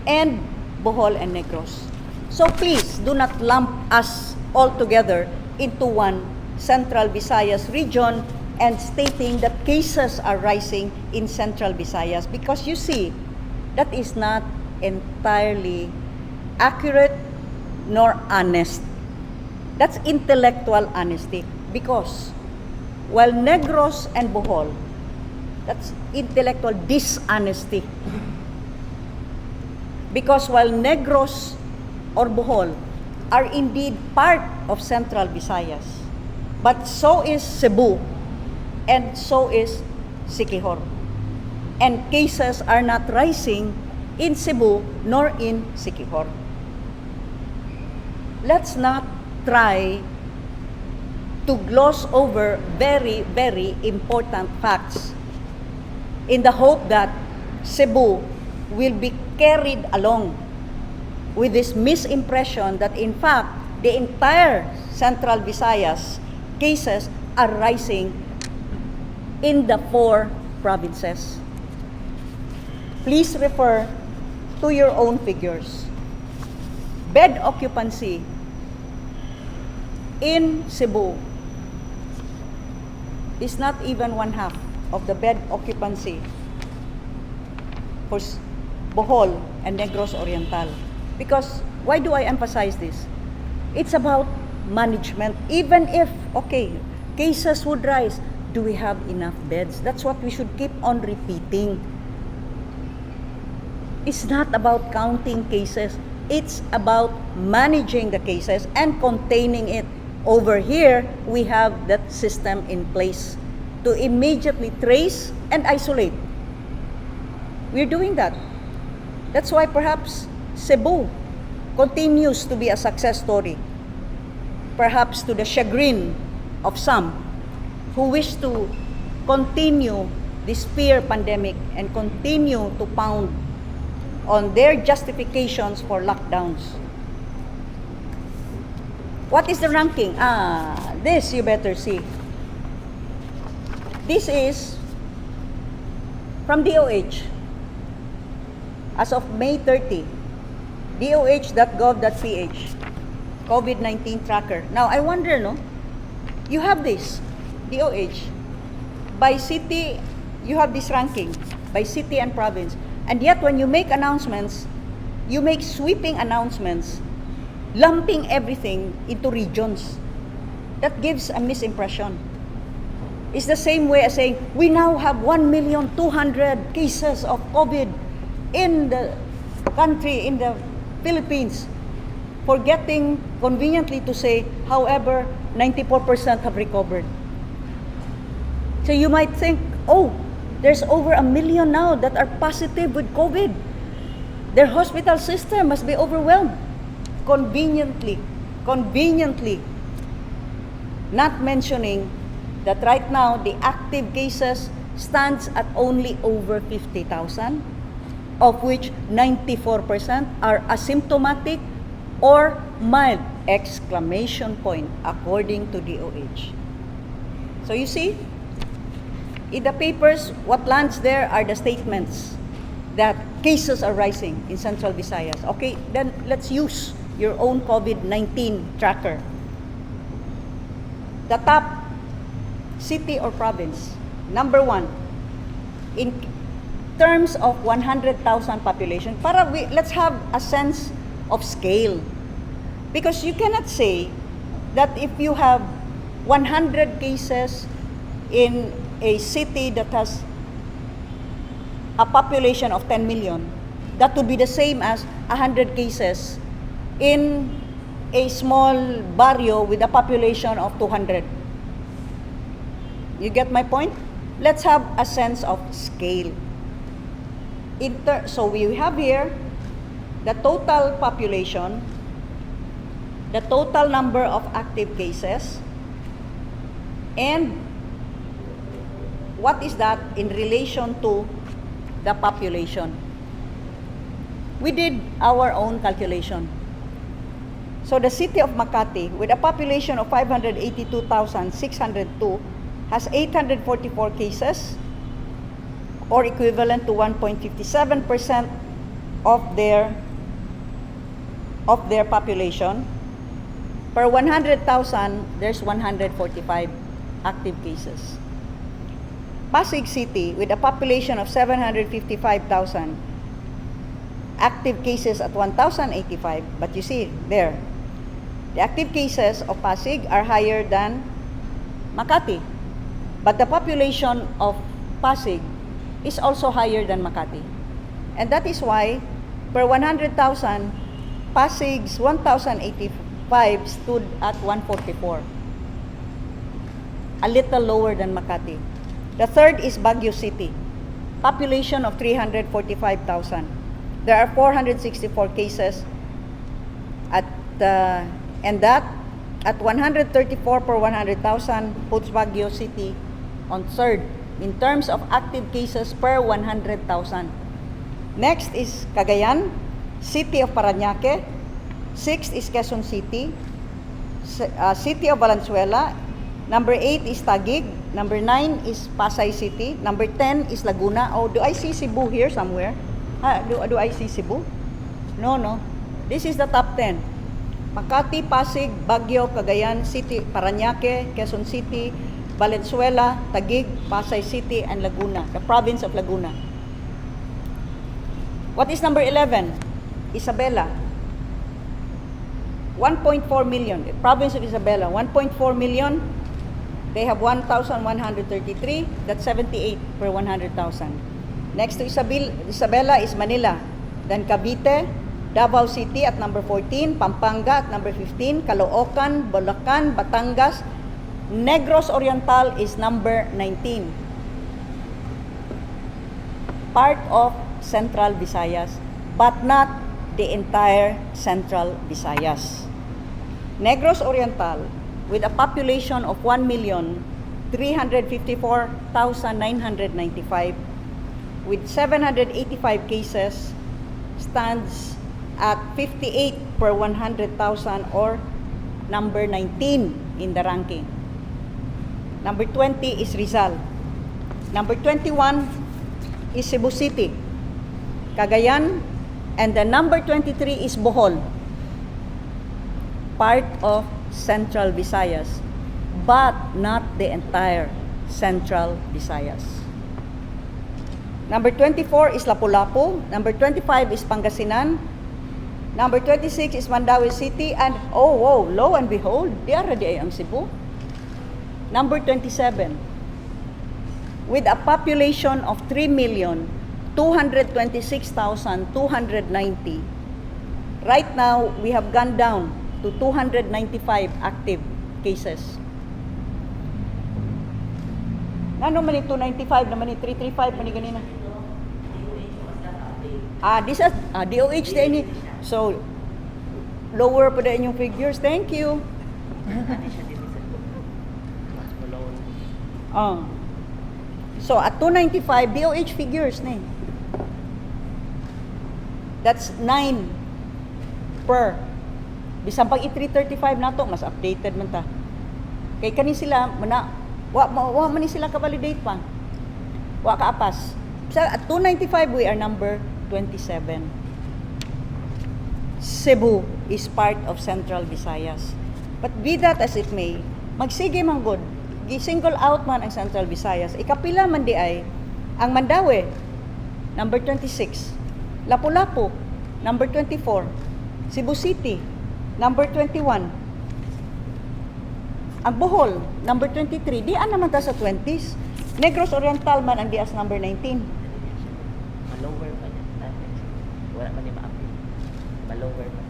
and Bohol and Negros. So please do not lump us all together into one Central Visayas region and stating that cases are rising in Central Visayas, because you see, that is not entirely accurate nor honest. That's intellectual honesty, because while Negros and Bohol, that's intellectual dishonesty. Because while Negros or Bohol are indeed part of Central Visayas, but so is Cebu and so is Siquijor. And cases are not rising in Cebu nor in Siquijor. Let's not try to gloss over very, very important facts in the hope that Cebu will be carried along with this misimpression that in fact the entire Central Visayas cases are rising in the 4 provinces. Please refer to your own figures. Bed occupancy in Cebu is not even 1/2 of the bed occupancy for Bohol and Negros Oriental. Because, why do I emphasize this? It's about management. Even if, okay, cases would rise, do we have enough beds? That's what we should keep on repeating. It's not about counting cases. It's about managing the cases and containing it. Over here, we have that system in place to immediately trace and isolate. We're doing that. That's why perhaps Cebu continues to be a success story. Perhaps to the chagrin of some who wish to continue this fear pandemic and continue to pound on their justifications for lockdowns. What is the ranking? This you better see. This is from DOH. As of May 30, DOH.gov.ph, COVID-19 tracker. Now, I wonder, no? You have this, DOH. By city, you have this ranking, by city and province. And yet, when you make announcements, you make sweeping announcements, lumping everything into regions. That gives a misimpression. It's the same way as saying, we now have 1,200,000 cases of COVID in the country, in the Philippines, forgetting conveniently to say, however, 94% have recovered. So you might think, oh, there's over 1 million now that are positive with COVID. Their hospital system must be overwhelmed. Conveniently, not mentioning that right now the active cases stands at only over 50,000, of which 94% are asymptomatic or mild, exclamation point, according to DOH. So you see, in the papers, what lands there are the statements that cases are rising in Central Visayas. Okay, then let's use your own COVID-19 tracker. The top city or province, number 1, in terms of 100,000 population, let's have a sense of scale. Because you cannot say that if you have 100 cases in a city that has a population of 10 million, that would be the same as 100 cases in a small barrio with a population of 200. You get my point? Let's have a sense of scale. So we have here the total population, the total number of active cases, and what is that in relation to the population. We did our own calculation. So the city of Makati, with a population of 582,602, has 844 cases, or equivalent to 1.57% of their population. Per 100,000, there's 145 active cases. Pasig City, with a population of 755,000, active cases at 1,085, but you see there, the active cases of Pasig are higher than Makati, but the population of Pasig is also higher than Makati. And that is why, per 100,000, Pasig's 1,085 stood at 144, a little lower than Makati. The third is Baguio City, population of 345,000. There are 464 cases and that at 134 per 100,000 puts Baguio City on third in terms of active cases per 100,000. Next is Cagayan, City of Parañaque. Sixth is Quezon City, City of Valenzuela. Number 8 is Taguig. Number 9 is Pasay City. Number 10 is Laguna. Oh, do I see Cebu here somewhere? Do I see Cebu? No. This is the top 10. Makati, Pasig, Baguio, Cagayan, City, Parañaque, Quezon City, Valenzuela, Taguig, Pasay City, and Laguna, the province of Laguna. What is number 11? Isabela. 1.4 million. The province of Isabela, 1.4 million. They have 1,133. That's 78 per 100,000. Next to Isabela is Manila. Then Cavite, Davao City at number 14, Pampanga at number 15, Caloocan, Bulacan, Batangas, Negros Oriental is number 19. Part of Central Visayas, but not the entire Central Visayas. Negros Oriental, with a population of 1,354,995, with 785 cases, stands at 58 per 100,000, or number 19 in the ranking. Number 20 is Rizal. Number 21 is Cebu City, Cagayan, and the number 23 is Bohol, part of Central Visayas, but not the entire Central Visayas. Number 24 is Lapu-Lapu. Number 25 is Pangasinan. Number 26 is Mandaue City. And, lo and behold, di ay ang Cebu. Number 27, with a population of 3,226,290. Right now, we have gone down to 295 active cases. Ano man 295 naman 335 man ganina. This is DOH din. So lower pa din yung figures. Thank you. So at 295 DOH figures ni. That's 9 per. Bisan pag i-335 nato, mas updated man ta. Kay kani sila wa man ni sila ka-validate pa. Wa ka-apas. Sa at 295 we are number 27. Cebu is part of Central Visayas. But be that as it may, magsige man good, gi-single out man ang Central Visayas. Ikapila man di ay ang Mandaue, number 26. Lapu-Lapu, number 24. Cebu City, number 21. Ang Bohol, number 23. Diyan naman ta sa 20s. Negros Oriental man ang dias number 19. Malower pa niya. Wala man ni ma-appeal. Malower pa.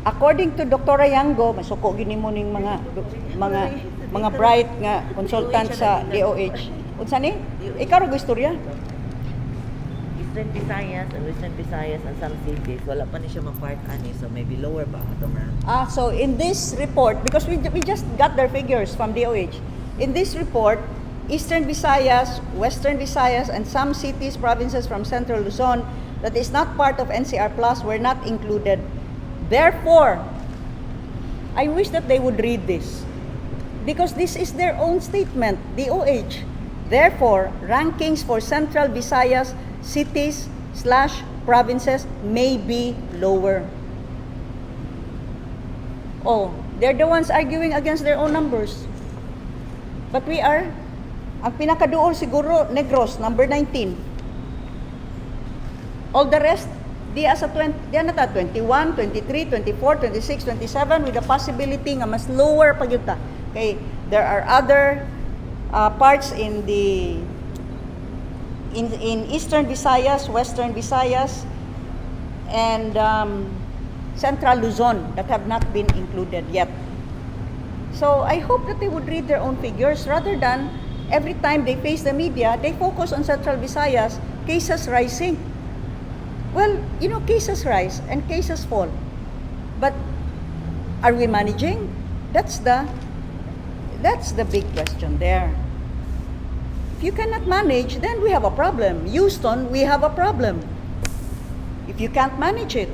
According to Dr. Yango, masuko gini mo ning mga bright nga consultant sa DOH. Unsa ni? Ikaw ro istorya? Eastern Visayas and Western Visayas and some cities, wala pa ni siya ma-part ani, so maybe lower pa atong rank. So in this report, because we just got their figures from DOH, in this report, Eastern Visayas, Western Visayas, and some cities, provinces from Central Luzon that is not part of NCR Plus were not included. Therefore, I wish that they would read this because this is their own statement, DOH. Therefore, rankings for Central Visayas cities/provinces may be lower. Oh, they're the ones arguing against their own numbers. But we are, ang pinakaduol siguro, Negros, number 19. All the rest, di asa 20, di na ta, 21, 23, 24, 26, 27, with the possibility nga mas lower pa yun ta. Okay, there are other parts in the in Eastern Visayas, Western Visayas, and Central Luzon that have not been included yet. So I hope that they would read their own figures rather than every time they face the media, they focus on Central Visayas, cases rising. Well, you know, cases rise and cases fall. But are we managing? That's the big question there. If you cannot manage, then we have a problem. Houston, we have a problem. If you can't manage it.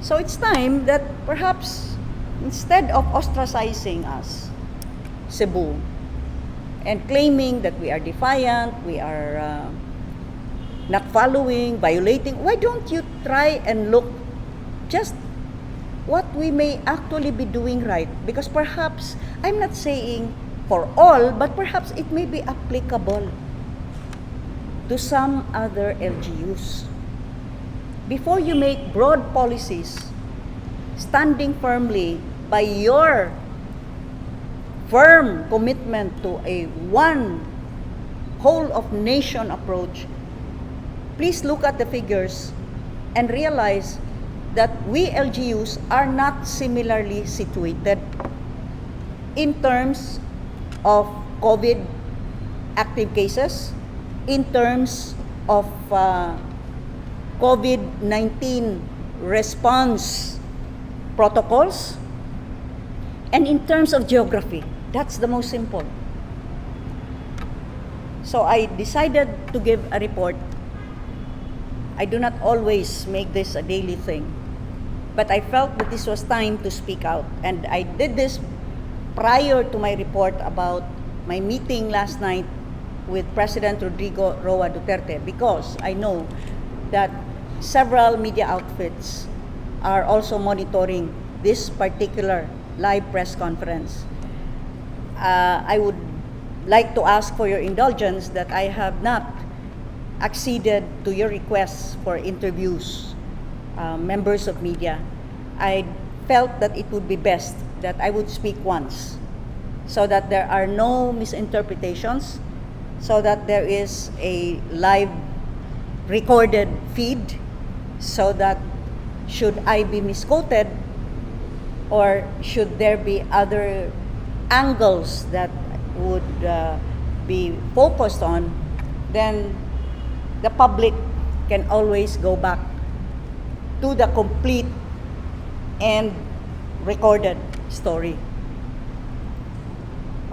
So it's time that perhaps instead of ostracizing us, Cebu, and claiming that we are defiant, we are not following, violating, why don't you try and look just what we may actually be doing right? Because perhaps, I'm not saying for all, but perhaps it may be applicable to some other LGUs. Before you make broad policies, standing firmly by your firm commitment to a one whole of nation approach, please look at the figures and realize that we LGUs are not similarly situated in terms of COVID active cases, in terms of COVID-19 response protocols, and in terms of geography. That's the most simple. So I decided to give a report. I do not always make this a daily thing, but I felt that this was time to speak out. And I did this prior to my report about my meeting last night with President Rodrigo Roa Duterte, because I know that several media outfits are also monitoring this particular live press conference. I would like to ask for your indulgence that I have not acceded to your requests for interviews, members of media. I felt that it would be best that I would speak once so that there are no misinterpretations, so that there is a live recorded feed, so that should I be misquoted or should there be other angles that would be focused on, then the public can always go back to the complete and recorded story.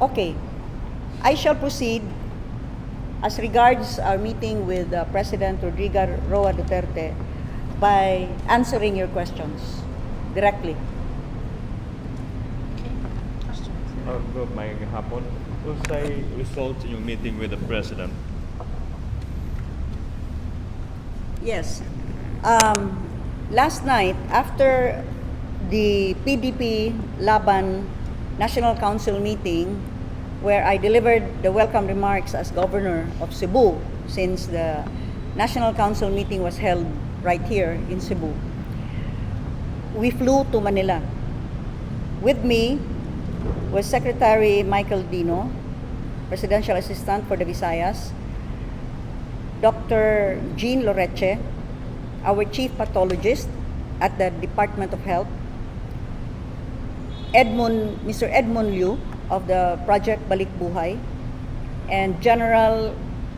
Okay, I shall proceed as regards our meeting with President Rodrigo Roa Duterte by answering your questions directly. Good morning, hapon. Usay results in your meeting with the President? Yes. last night, after the PDP Laban National Council meeting, where I delivered the welcome remarks as Governor of Cebu, since the National Council meeting was held right here in Cebu, we flew to Manila. With me was Secretary Michael Dino, Presidential Assistant for the Visayas, Dr. Jean Loreche, our Chief Pathologist at the Department of Health, Mr. Edmund Liu of the Project Balik Buhay, and General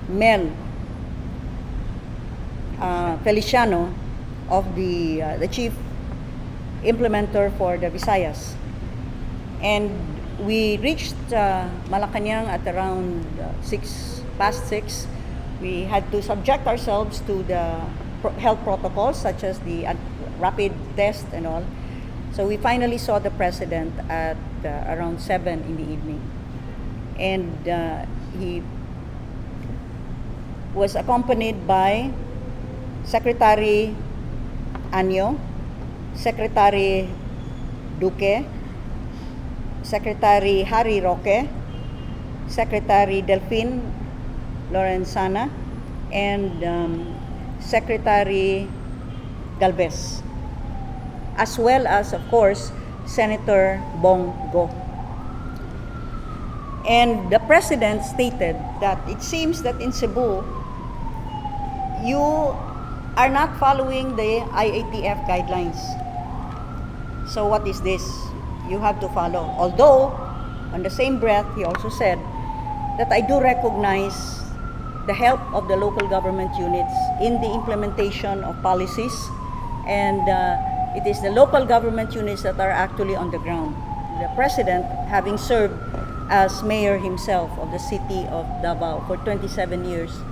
Mel Feliciano of the Chief Implementer for the Visayas. And we reached Malacanang at around 6:06. We had to subject ourselves to the health protocols such as the rapid test and all. So we finally saw the President at around 7 in the evening. And he was accompanied by Secretary Anyo, Secretary Duque, Secretary Harry Roque, Secretary Delphine Lorenzana, and Secretary Galvez, as well as, of course, Senator Bongo. And the President stated that it seems that in Cebu, you are not following the IATF guidelines. So what is this? You have to follow. Although, on the same breath, he also said that I do recognize the help of the local government units in the implementation of policies, and it is the local government units that are actually on the ground. The President, having served as mayor himself of the city of Davao for 27 years,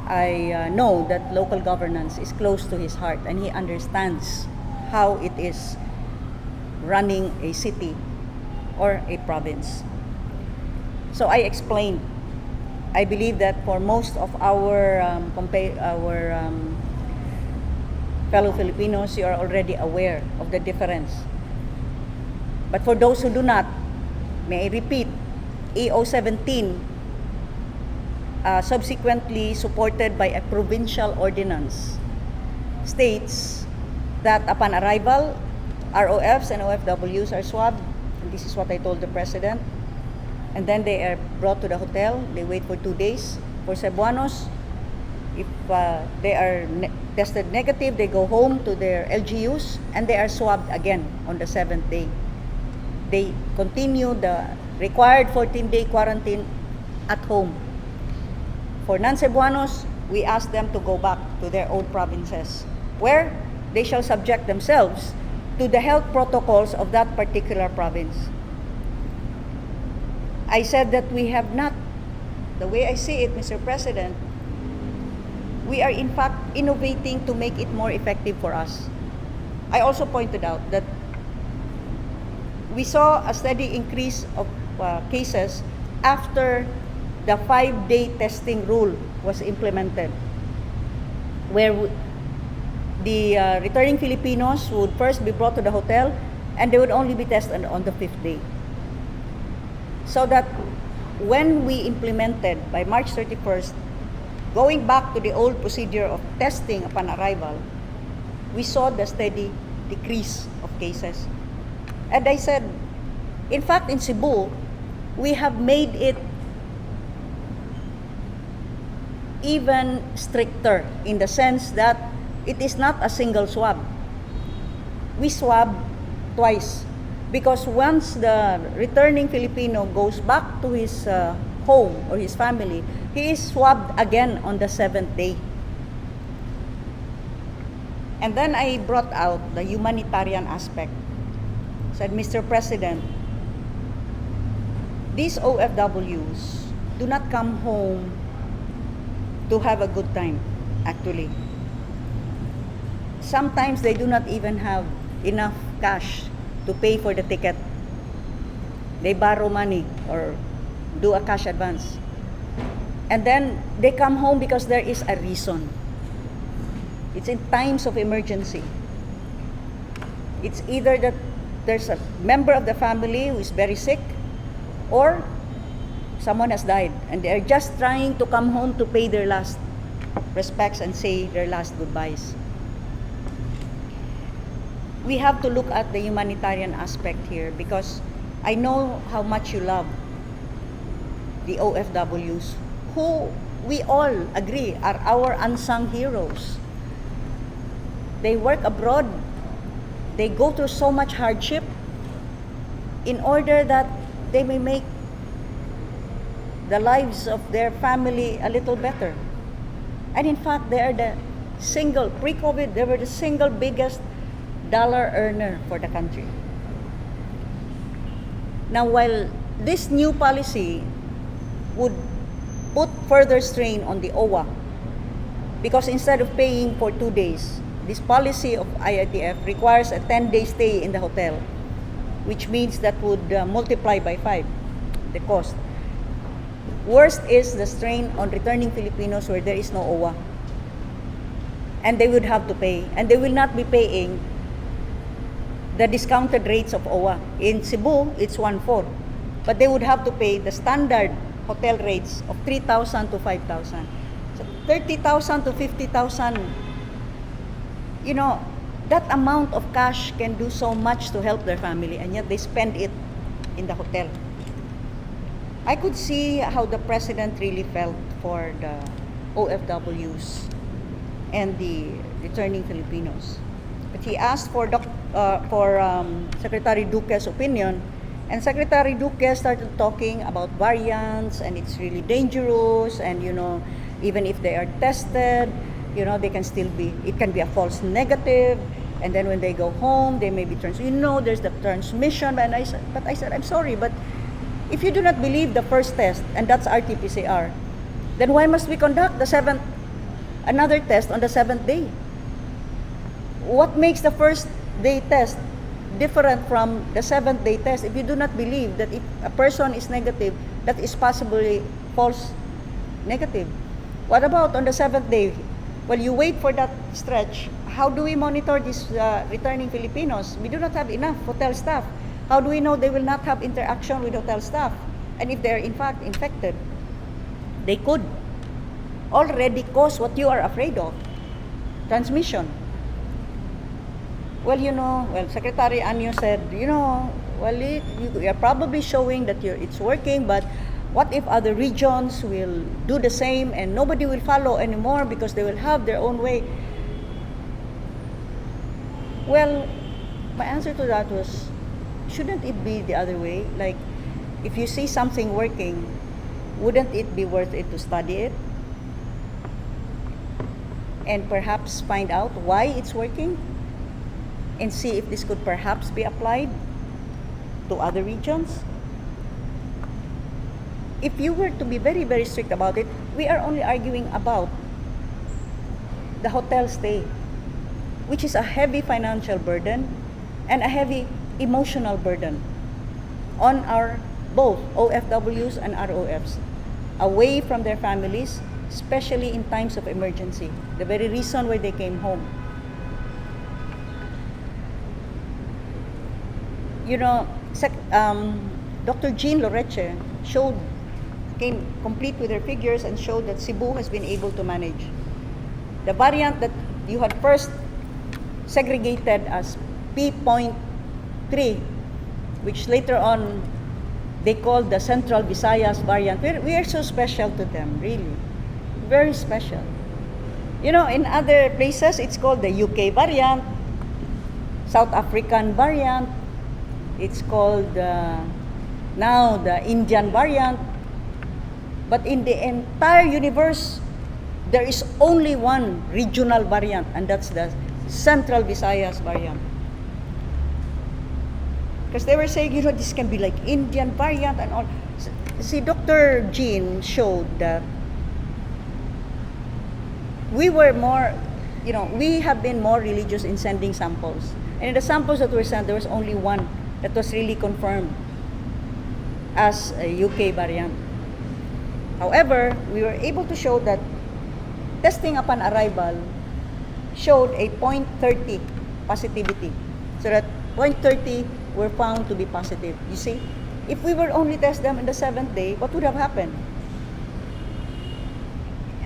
I know that local governance is close to his heart, and he understands how it is running a city or a province. So I explained. I believe that for most of our fellow Filipinos, you are already aware of the difference. But for those who do not, may I repeat, EO 17, subsequently supported by a provincial ordinance, states that upon arrival, ROFs and OFWs are swabbed, and this is what I told the President, and then they are brought to the hotel. They wait for 2 days. For Cebuanos, if they are tested negative, they go home to their LGUs, and they are swabbed again on the 7th day. They continue the required 14-day quarantine at home. For non-Cebuanos, we ask them to go back to their own provinces, where they shall subject themselves to the health protocols of that particular province. I said that we have not, the way I see it, Mr. President, we are in fact innovating to make it more effective for us. I also pointed out that we saw a steady increase of cases after the 5-day testing rule was implemented, where the returning Filipinos would first be brought to the hotel, and they would only be tested on the 5th day. So that when we implemented by March 31st, going back to the old procedure of testing upon arrival, we saw the steady decrease of cases. And I said, in fact, in Cebu, we have made it even stricter in the sense that it is not a single swab. We swab twice, because once the returning Filipino goes back to his home or his family, he is swabbed again on the 7th day. And then I brought out the humanitarian aspect. Said, Mr. President, these OFWs do not come home to have a good time, actually. Sometimes they do not even have enough cash to pay for the ticket. They borrow money or do a cash advance. And then they come home because there is a reason. It's in times of emergency. It's either that there's a member of the family who is very sick, or someone has died and they're just trying to come home to pay their last respects and say their last goodbyes. We have to look at the humanitarian aspect here, because I know how much you love the OFWs, who we all agree are our unsung heroes. They work abroad, they go through so much hardship in order that they may make the lives of their family a little better. And in fact, they are the pre-COVID, they were the single biggest dollar earner for the country. Now, while this new policy would put further strain on the OWA, because instead of paying for 2 days, this policy of IITF requires a 10-day stay in the hotel, which means that would multiply by 5 the cost. Worst is the strain on returning Filipinos where there is no OWA. And they would have to pay. And they will not be paying the discounted rates of OWA. In Cebu, it's 1/4. But they would have to pay the standard hotel rates of 3,000 to 5,000. So 30,000 to 50,000, you know, that amount of cash can do so much to help their family, and yet they spend it in the hotel. I could see how the president really felt for the OFWs and the returning Filipinos. But he asked for Secretary Duque's opinion, and Secretary Duque started talking about variants, and it's really dangerous, and you know, even if they are tested, you know, they can still be, it can be a false negative, and then when they go home, they may be there's the transmission. And I said, I'm sorry, but if you do not believe the first test, and that's RT-PCR, then why must we conduct another test on the 7th day? What makes the first day test different from the 7th day test? If you do not believe that if a person is negative, that is possibly false negative. What about on the 7th day? Well, you wait for that stretch. How do we monitor these returning Filipinos? We do not have enough hotel staff. How do we know they will not have interaction with hotel staff? And if they're in fact infected, they could already cause what you are afraid of, transmission. Well, Secretary Anyo said, you are probably showing that it's working, but what if other regions will do the same and nobody will follow anymore because they will have their own way? Well, my answer to that was, shouldn't it be the other way? Like, if you see something working, wouldn't it be worth it to study it? And perhaps find out why it's working? And see if this could perhaps be applied to other regions? If you were to be very, very strict about it, we are only arguing about the hotel stay, which is a heavy financial burden and a heavy emotional burden on our both OFWs and ROFs, away from their families, especially in times of emergency, the very reason why they came home. Dr. Jean Loreche came complete with her figures and showed that Cebu has been able to manage. The variant that you had first segregated as P.3, which later on they called the Central Visayas variant. We are so special to them, really. Very special. In other places, it's called the UK variant, South African variant, it's called now the Indian variant. But in the entire universe, there is only one regional variant, and that's the Central Visayas variant. Because they were saying, this can be like Indian variant and all. See, Dr. Jean showed that we have been more religious in sending samples. And in the samples that were sent, there was only one that was really confirmed as a UK variant. However, we were able to show that testing upon arrival showed a 0.30 positivity. So that 0.30 were found to be positive. You see, if we were only test them in the 7th day, what would have happened?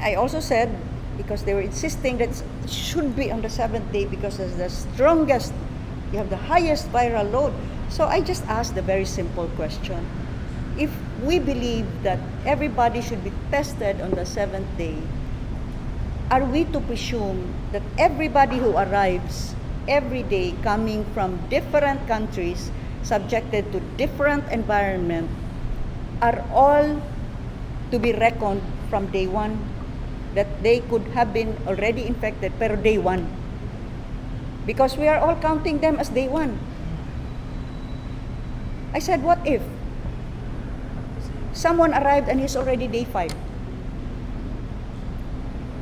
I also said, because they were insisting that it should be on the 7th day because it's the strongest, you have the highest viral load. So I just asked the very simple question. If we believe that everybody should be tested on the 7th day, are we to presume that everybody who arrives every day coming from different countries, subjected to different environment, are all to be reckoned from day one? That they could have been already infected pero day one? Because we are all counting them as day one. I said, what if someone arrived and he's already day 5?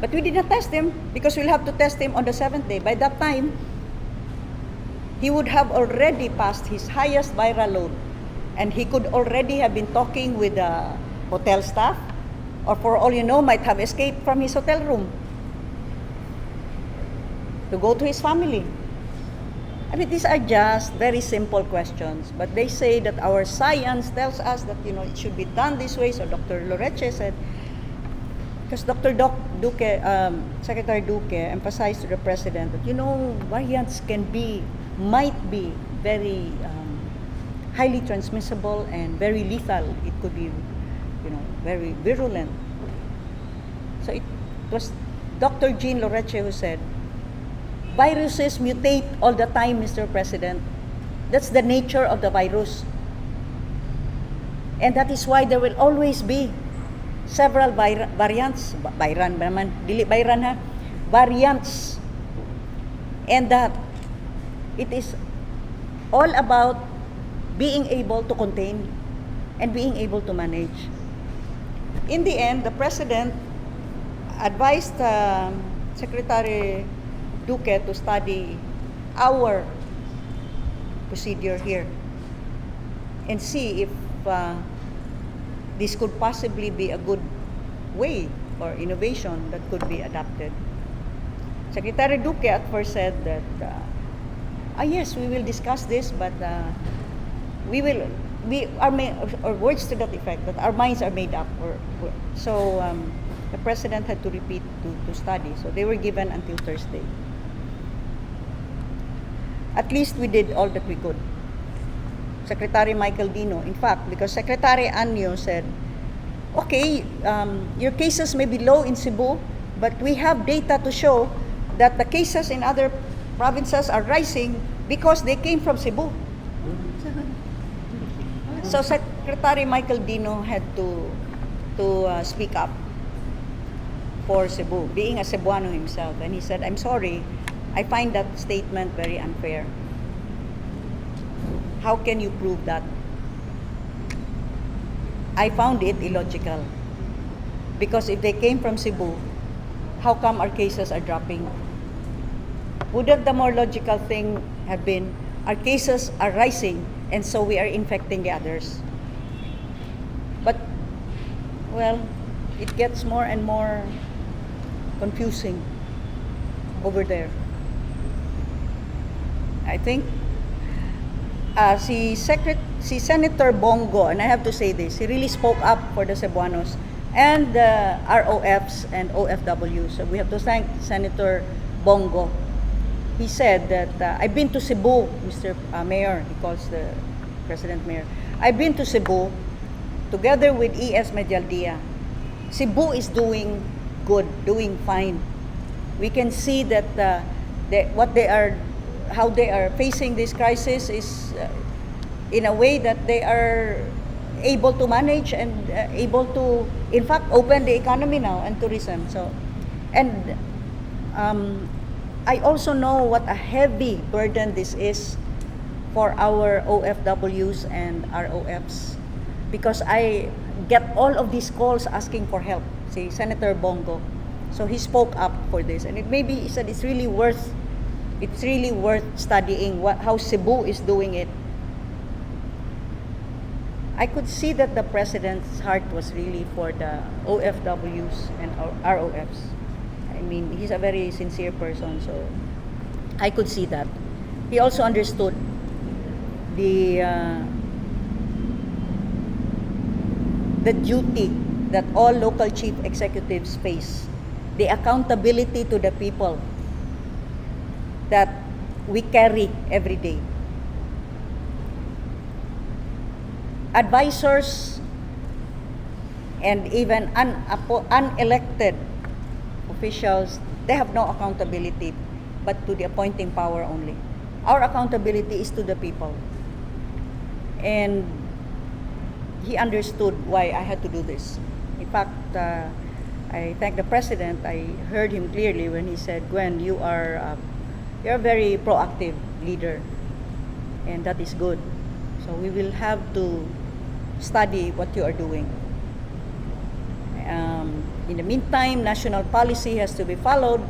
But we did not test him because we'll have to test him on the 7th day. By that time, he would have already passed his highest viral load, and he could already have been talking with the hotel staff, or for all you know, might have escaped from his hotel room to go to his family. I mean, these are just very simple questions, but they say that our science tells us that, it should be done this way. So Dr. Loreche said, because Secretary Duque emphasized to the President that, variants might be very highly transmissible and very lethal. It could be, very virulent. So it was Dr. Jean Loreche who said, viruses mutate all the time, Mr. President. That's the nature of the virus. And that is why there will always be several variants. Variants. And that it is all about being able to contain and being able to manage. In the end, the President advised Secretary Duque to study our procedure here and see if this could possibly be a good way or innovation that could be adapted. Secretary Duque at first said that, yes, we will discuss this, but or words to that effect, that our minds are made up. So the President had to repeat to study. So they were given until Thursday. At least we did all that we could. Secretary Michael Dino, in fact, because Secretary Anyo said, okay, your cases may be low in Cebu, but we have data to show that the cases in other provinces are rising because they came from Cebu. So Secretary Michael Dino had to speak up for Cebu, being a Cebuano himself. And he said, I'm sorry, I find that statement very unfair. How can you prove that? I found it illogical. Because if they came from Cebu, how come our cases are dropping? Wouldn't the more logical thing have been, our cases are rising, and so we are infecting the others? But, well, it gets more and more confusing over there. I think si Senator Bongo, and I have to say this, he really spoke up for the Cebuanos and the ROFs and OFWs. So we have to thank Senator Bongo. He said that, I've been to Cebu, Mr. Mayor, he calls the President Mayor. I've been to Cebu together with E.S. Medialdia. Cebu is doing good, doing fine. We can see that how they are facing this crisis is in a way that they are able to manage and able to, in fact, open the economy now and tourism. So, and I also know what a heavy burden this is for our OFWs and ROFs, because I get all of these calls asking for help. See, Senator Bongo. So he spoke up for this, and he said it's really worth studying how Cebu is doing it. I could see that the President's heart was really for the OFWs and ROFs. I mean, he's a very sincere person, so I could see that. he also understood the duty that all local chief executives face, the accountability to the people that we carry every day. Advisors and even unelected officials, they have no accountability but to the appointing power only. Our accountability is to the people. And he understood why I had to do this. In fact, I thank the President. I heard him clearly when he said, "Gwen, you're a very proactive leader, and that is good. So we will have to study what you are doing. In the meantime, national policy has to be followed.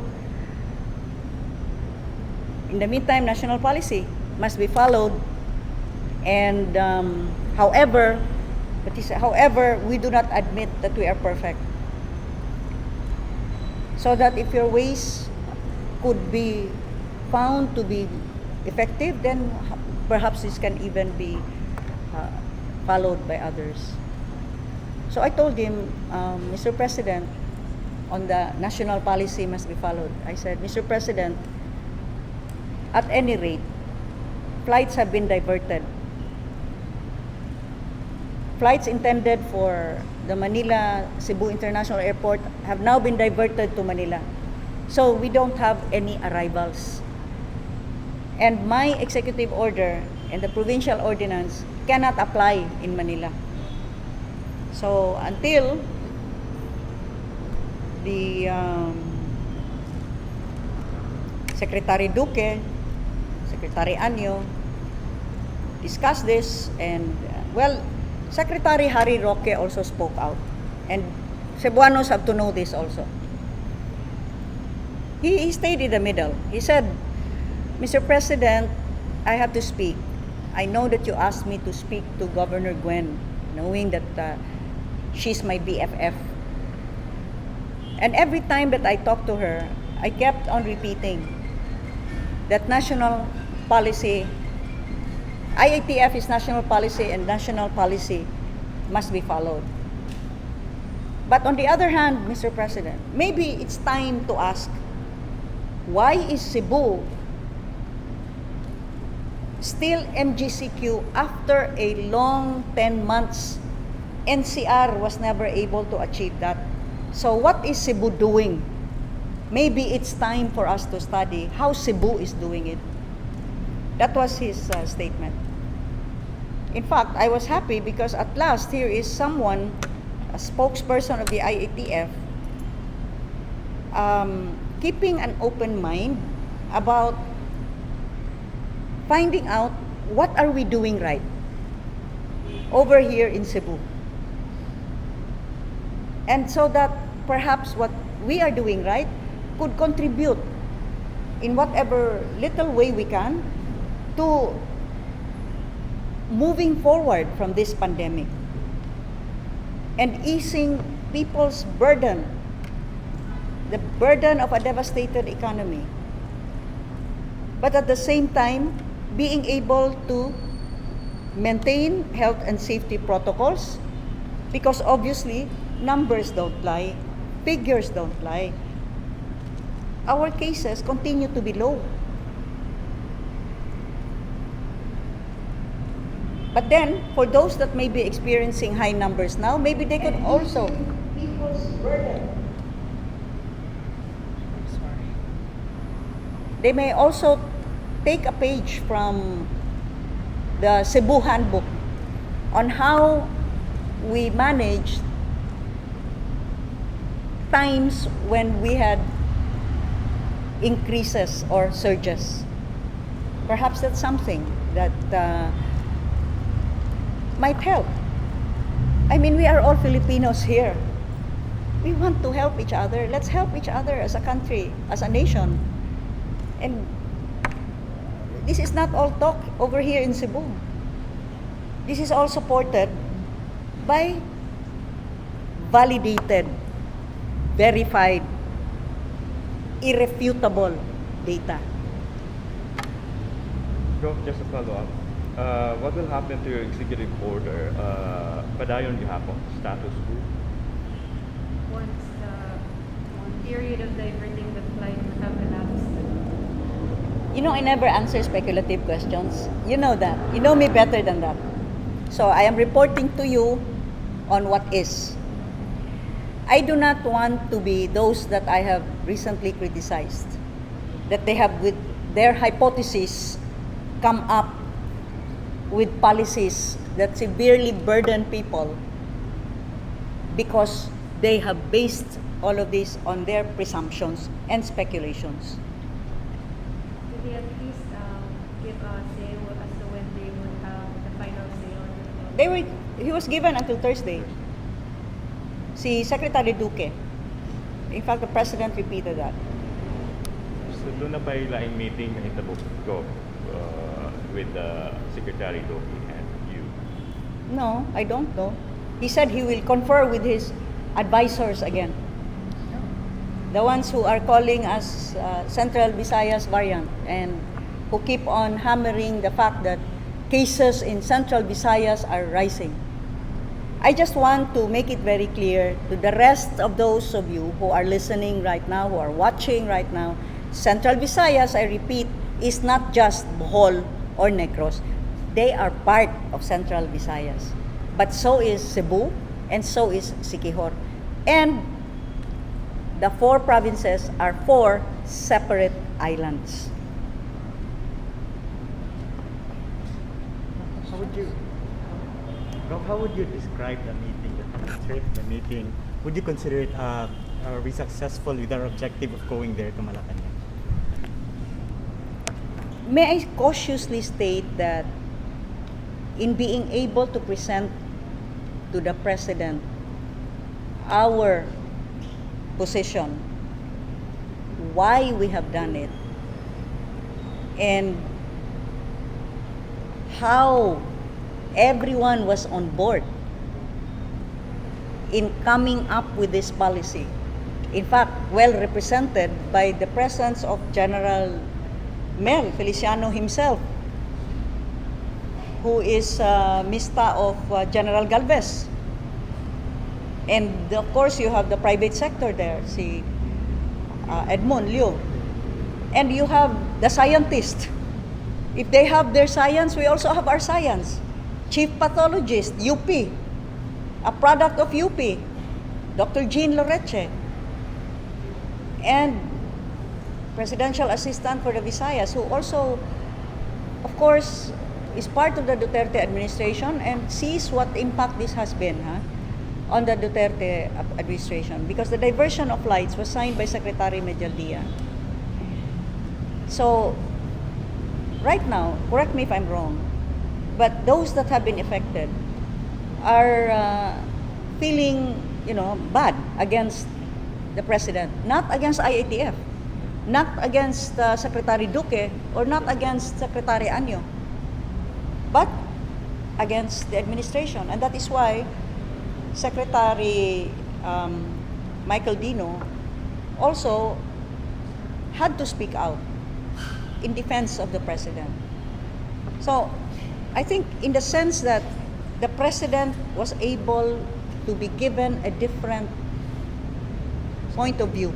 In the meantime, national policy must be followed. And however, we do not admit that we are perfect. So that if your ways could be found to be effective, then perhaps this can even be followed by others." So I told him, "Mr. President, on the national policy must be followed." I said, "Mr. President, at any rate, flights have been diverted. Flights intended for the Manila-Cebu International Airport have now been diverted to Manila. So we don't have any arrivals. And my executive order and the provincial ordinance cannot apply in Manila. So until the Secretary Duque, Secretary Anyo discussed this, and Secretary Harry Roque also spoke out, and Cebuanos have to know this also. He stayed in the middle. He said, "Mr. President, I have to speak. I know that you asked me to speak to Governor Gwen, knowing that she's my BFF. And every time that I talked to her, I kept on repeating that national policy, IATF is national policy, and national policy must be followed. But on the other hand, Mr. President, maybe it's time to ask, why is Cebu still MGCQ after a long 10 months? NCR was never able to achieve that. So what is Cebu doing? Maybe it's time for us to study how Cebu is doing it." That was his statement. In fact, I was happy because at last here is someone, a spokesperson of the IATF, keeping an open mind about finding out what are we doing right over here in Cebu. And so that perhaps what we are doing right could contribute in whatever little way we can to moving forward from this pandemic and easing people's burden, the burden of a devastated economy. But at the same time, being able to maintain health and safety protocols, because obviously numbers don't lie, figures don't lie. Our cases continue to be low. But then, for those that may be experiencing high numbers now, maybe they could also people's burden. They may also take a page from the Cebu Handbook on how we manage times when we had increases or surges. Perhaps that's something that might help. I mean, we are all Filipinos here. We want to help each other. Let's help each other as a country, as a nation. And this is not all talk over here in Cebu. This is all supported by validated, verified, irrefutable data. Go, just a follow-up. What will happen to your executive order? Padayon gihapon, status quo? Once the period of diverting the flight would have elapsed. You know, I never answer speculative questions. You know that. You know me better than that. So I am reporting to you on what is. I do not want to be those that I have recently criticized, that they have with their hypotheses come up with policies that severely burden people because they have based all of this on their presumptions and speculations. Could they at least give a say as to when they would have the final say on it? He was given until Thursday. Si Secretary Duque. In fact, the President repeated that. So doon na ba yung meeting na hitabo ko with Secretary Doki and you? No, I don't know. He said he will confer with his advisors again. The ones who are calling us Central Visayas variant and who keep on hammering the fact that cases in Central Visayas are rising. I just want to make it very clear to the rest of those of you who are listening right now, who are watching right now, Central Visayas, I repeat, is not just Bohol or Negros. They are part of Central Visayas. But so is Cebu, and so is Siquijor. And the 4 provinces are 4 separate islands. How would you describe the meeting, the meeting? Would you consider it are we successful with our objective of going there to Malacanang? May I cautiously state that in being able to present to the President our position, why we have done it, and how everyone was on board in coming up with this policy. In fact, well represented by the presence of General Mel Feliciano himself, who is Mista of General Galvez. And of course, you have the private sector there, si Edmond Liu. And you have the scientists. If they have their science, we also have our science. Chief pathologist, UP, a product of UP, Dr. Jean Loreche, and Presidential Assistant for the Visayas, who also, of course, is part of the Duterte administration and sees what impact this has been on the Duterte administration, because the diversion of flights was signed by Secretary Medialdia. So, right now, correct me if I'm wrong, but those that have been affected are feeling, bad against the President, not against IATF, not against Secretary Duque, or not against Secretary Anyo, but against the administration. And that is why Secretary Michael Dino also had to speak out in defense of the President. So, I think in the sense that the President was able to be given a different point of view.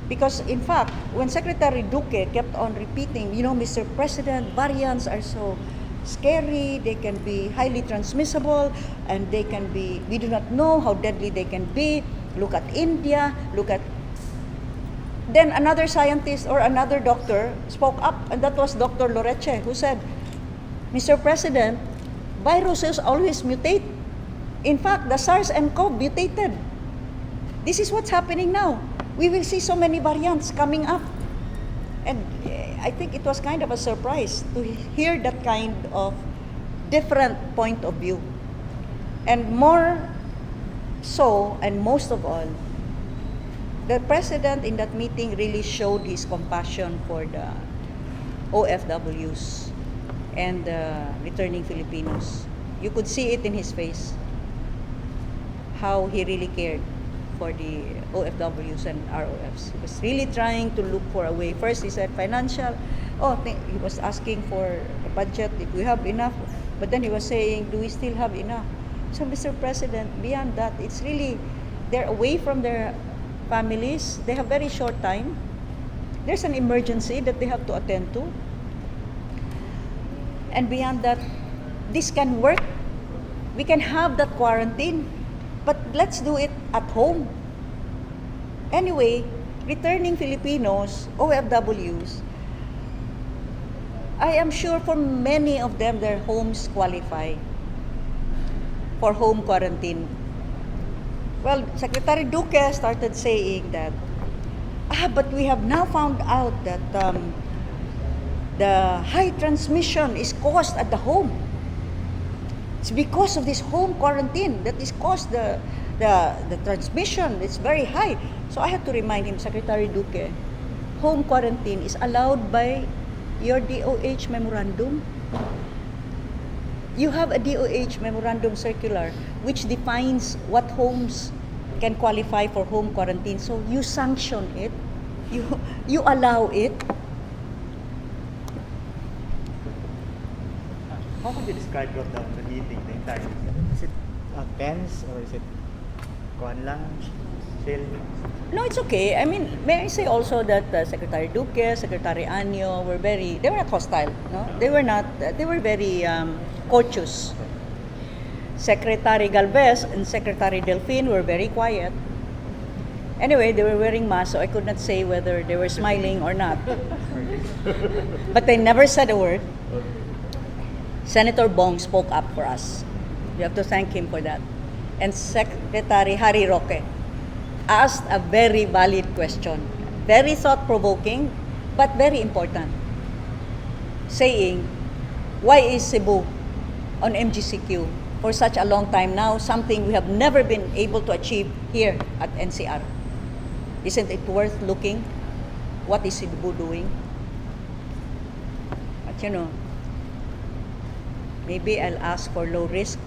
Because in fact, when Secretary Duque kept on repeating, Mr. President, variants are so scary, they can be highly transmissible, and we do not know how deadly they can be. Look at India, Then another scientist or another doctor spoke up, and that was Dr. Loreche, who said, Mr. President, viruses always mutate. In fact, the SARS and CoV mutated. This is what's happening now. We will see so many variants coming up. And I think it was kind of a surprise to hear that kind of different point of view. And more so, and most of all, the President in that meeting really showed his compassion for the OFWs and the returning Filipinos. You could see it in his face, how he really cared for the OFWs and ROFs. He was really trying to look for a way. First, he said financial He was asking for the budget, if we have enough. But then he was saying, do we still have enough? So, Mr. President, beyond that, it's really, they're away from their families. They have very short time. There's an emergency that they have to attend to. And beyond that, this can work. We can have that quarantine. But let's do it at home. Anyway, returning Filipinos, OFWs, I am sure for many of them, their homes qualify for home quarantine. Well, Secretary Duque started saying that, but we have now found out that the high transmission is caused at the home. It's because of this home quarantine that is caused the transmission. It's very high. So I had to remind him, Secretary Duque, home quarantine is allowed by your DOH memorandum. You have a DOH memorandum circular which defines what homes can qualify for home quarantine. So you sanction it. You allow it. How would you describe the meeting, the entire meeting? Is it tense or is it kuan lang, chill? No, it's okay. I mean, may I say also that Secretary Duque, Secretary Anyo they were not hostile, no? They were very courteous. Secretary Galvez and Secretary Delfin were very quiet. Anyway, they were wearing masks, so I could not say whether they were smiling or not. But they never said a word. Senator Bong spoke up for us. You have to thank him for that. And Secretary Harry Roque asked a very valid question, very thought-provoking, but very important, saying, why is Cebu on MGCQ for such a long time now, something we have never been able to achieve here at NCR? Isn't it worth looking? What is Cebu doing? But maybe I'll ask for low risk.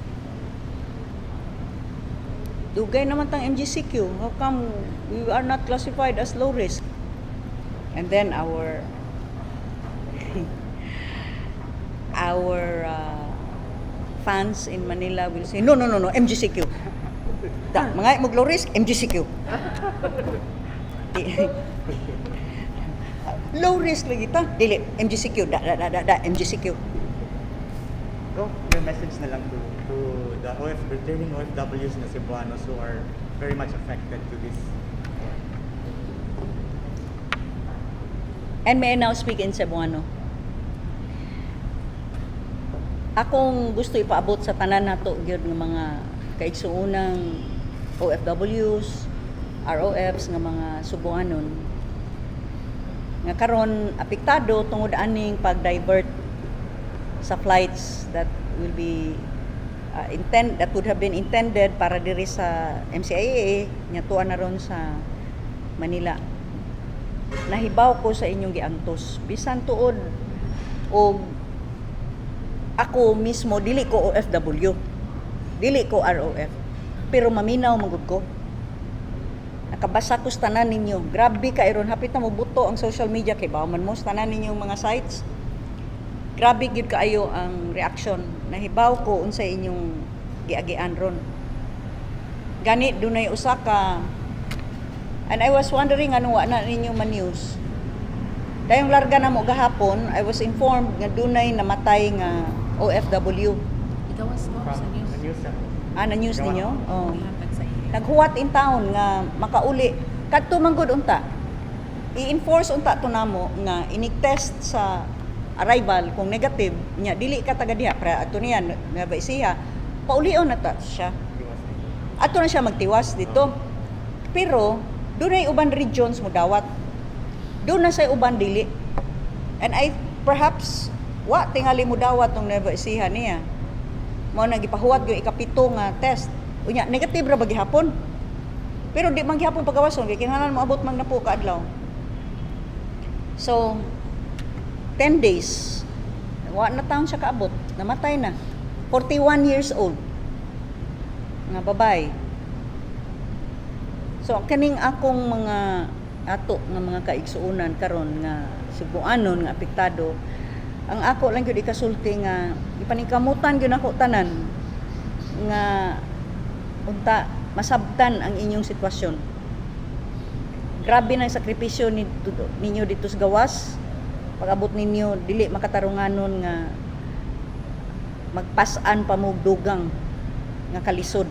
Dugay naman tang MGCQ. How come we are not classified as low risk? And then our fans in Manila will say, no, MGCQ. Mga mag low risk, MGCQ. Low risk lagi ta, dili MGCQ, MGCQ. Go, your message na lang to the returning OFWs na Cebuanos who are very much affected to this. And may I now speak in Cebuano? Akong gusto ipaabot sa tanan nato gyud ng mga kaigsuunang OFWs, ROFs nga mga Cebuanon nga karon apektado tungod aning pag-divert sa flights that will be that would have been intended para diri sa MCIA nya tuwa na ron sa Manila. Nahibaw ko sa inyong giangtos bisan tuod og ako mismo dili ko OFW, dili ko ROF, pero maminaw magud ko. Nakabasa ko sa tanan ninyo. Grabe ka iron hapit na mobuto ang social media kay bawman mo sa tanan ninyong mga sites. Grabe gid kaayo ang reaction. Nahibaw ko unsay inyong giagian ron. Gani dunay usa ka, and I was wondering ano wa na ninyo man-news. Dayong larga na mo gahapon, I was informed nga dunay namatay nga OFW. Ikaw was mo sa news. Na-news ninyo? Oh. Ihatag sa iyo. Naghuwat in town nga makauli. Kadto man gud unta. I-enforce unta to namo nga inig-test sa arrival kung negative nya dili ka taga diha para ato niya Nueva Ecija paulion na ta siya. Ato na siya magtiwas dito. Pero dunay uban regions mo dawat. Doon na say uban dili. And I perhaps wa tingali mo dawat tong Nueva Ecija niya. Mao na gipahuwat gyud ikapito nga test. Unya negative ra ba gihapon. Pero di man gihapon pagawason kay kinahanglan mo abot man na po kaadlaw. So 10 days. Wa na taon siya kaabot. Namatay na. 41 years old. Nga babae. So kaning akong mga ato nga mga kaigsuunan karon nga Cebuanon nga apektado, ang ako lang gyud ikasulti nga ipaningkamutan gyud ako tanan nga unta masabtan ang inyong sitwasyon. Grabe na ang sakripisyo ninyo dito sa gawas. Pag-abot ninyo dili makatarunganon nga magpasan pa mo dugang nga kalisod.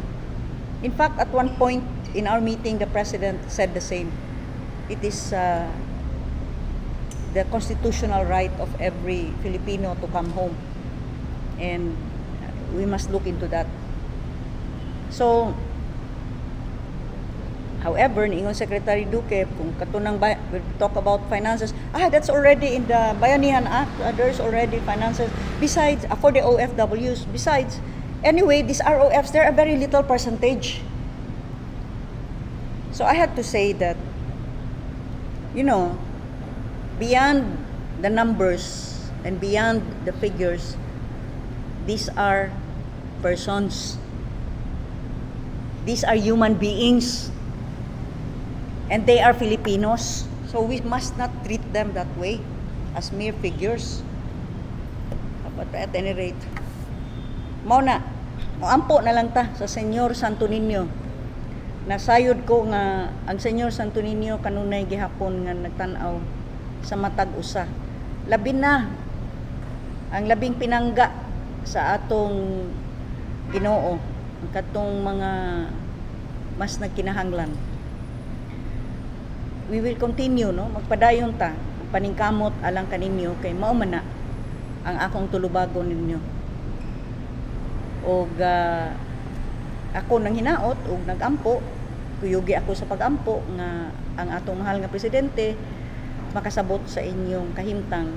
In fact, at one point in our meeting, the President said the same. It is the constitutional right of every Filipino to come home. And we must look into that. So, however, niingon Secretary Duque, kung katunang we talk about finances, that's already in the Bayanihan Act, there's already finances. Besides, for the OFWs, besides, anyway, these ROFs, they're a very little percentage. So I had to say that, beyond the numbers and beyond the figures, these are persons. These are human beings. And they are Filipinos. So we must not treat them that way, as mere figures. But at any rate, moampo na lang ta sa Senyor Santo Niño. Nasayod ko nga ang Senyor Santo Niño kanunay gihapon nga nagtan-aw sa matag usa. Labi na ang labing pinangga sa atong Ginoo, ang katong mga mas nagkinahanglan. We will continue, magpadayon ta, paningkamot alang kaninyo kay mao man na ang akong tulubagon ninyo. Og ako nang hinaot og nagampo, kuyugi ako sa pagampo nga ang atong mahal nga presidente makasabot sa inyong kahimtang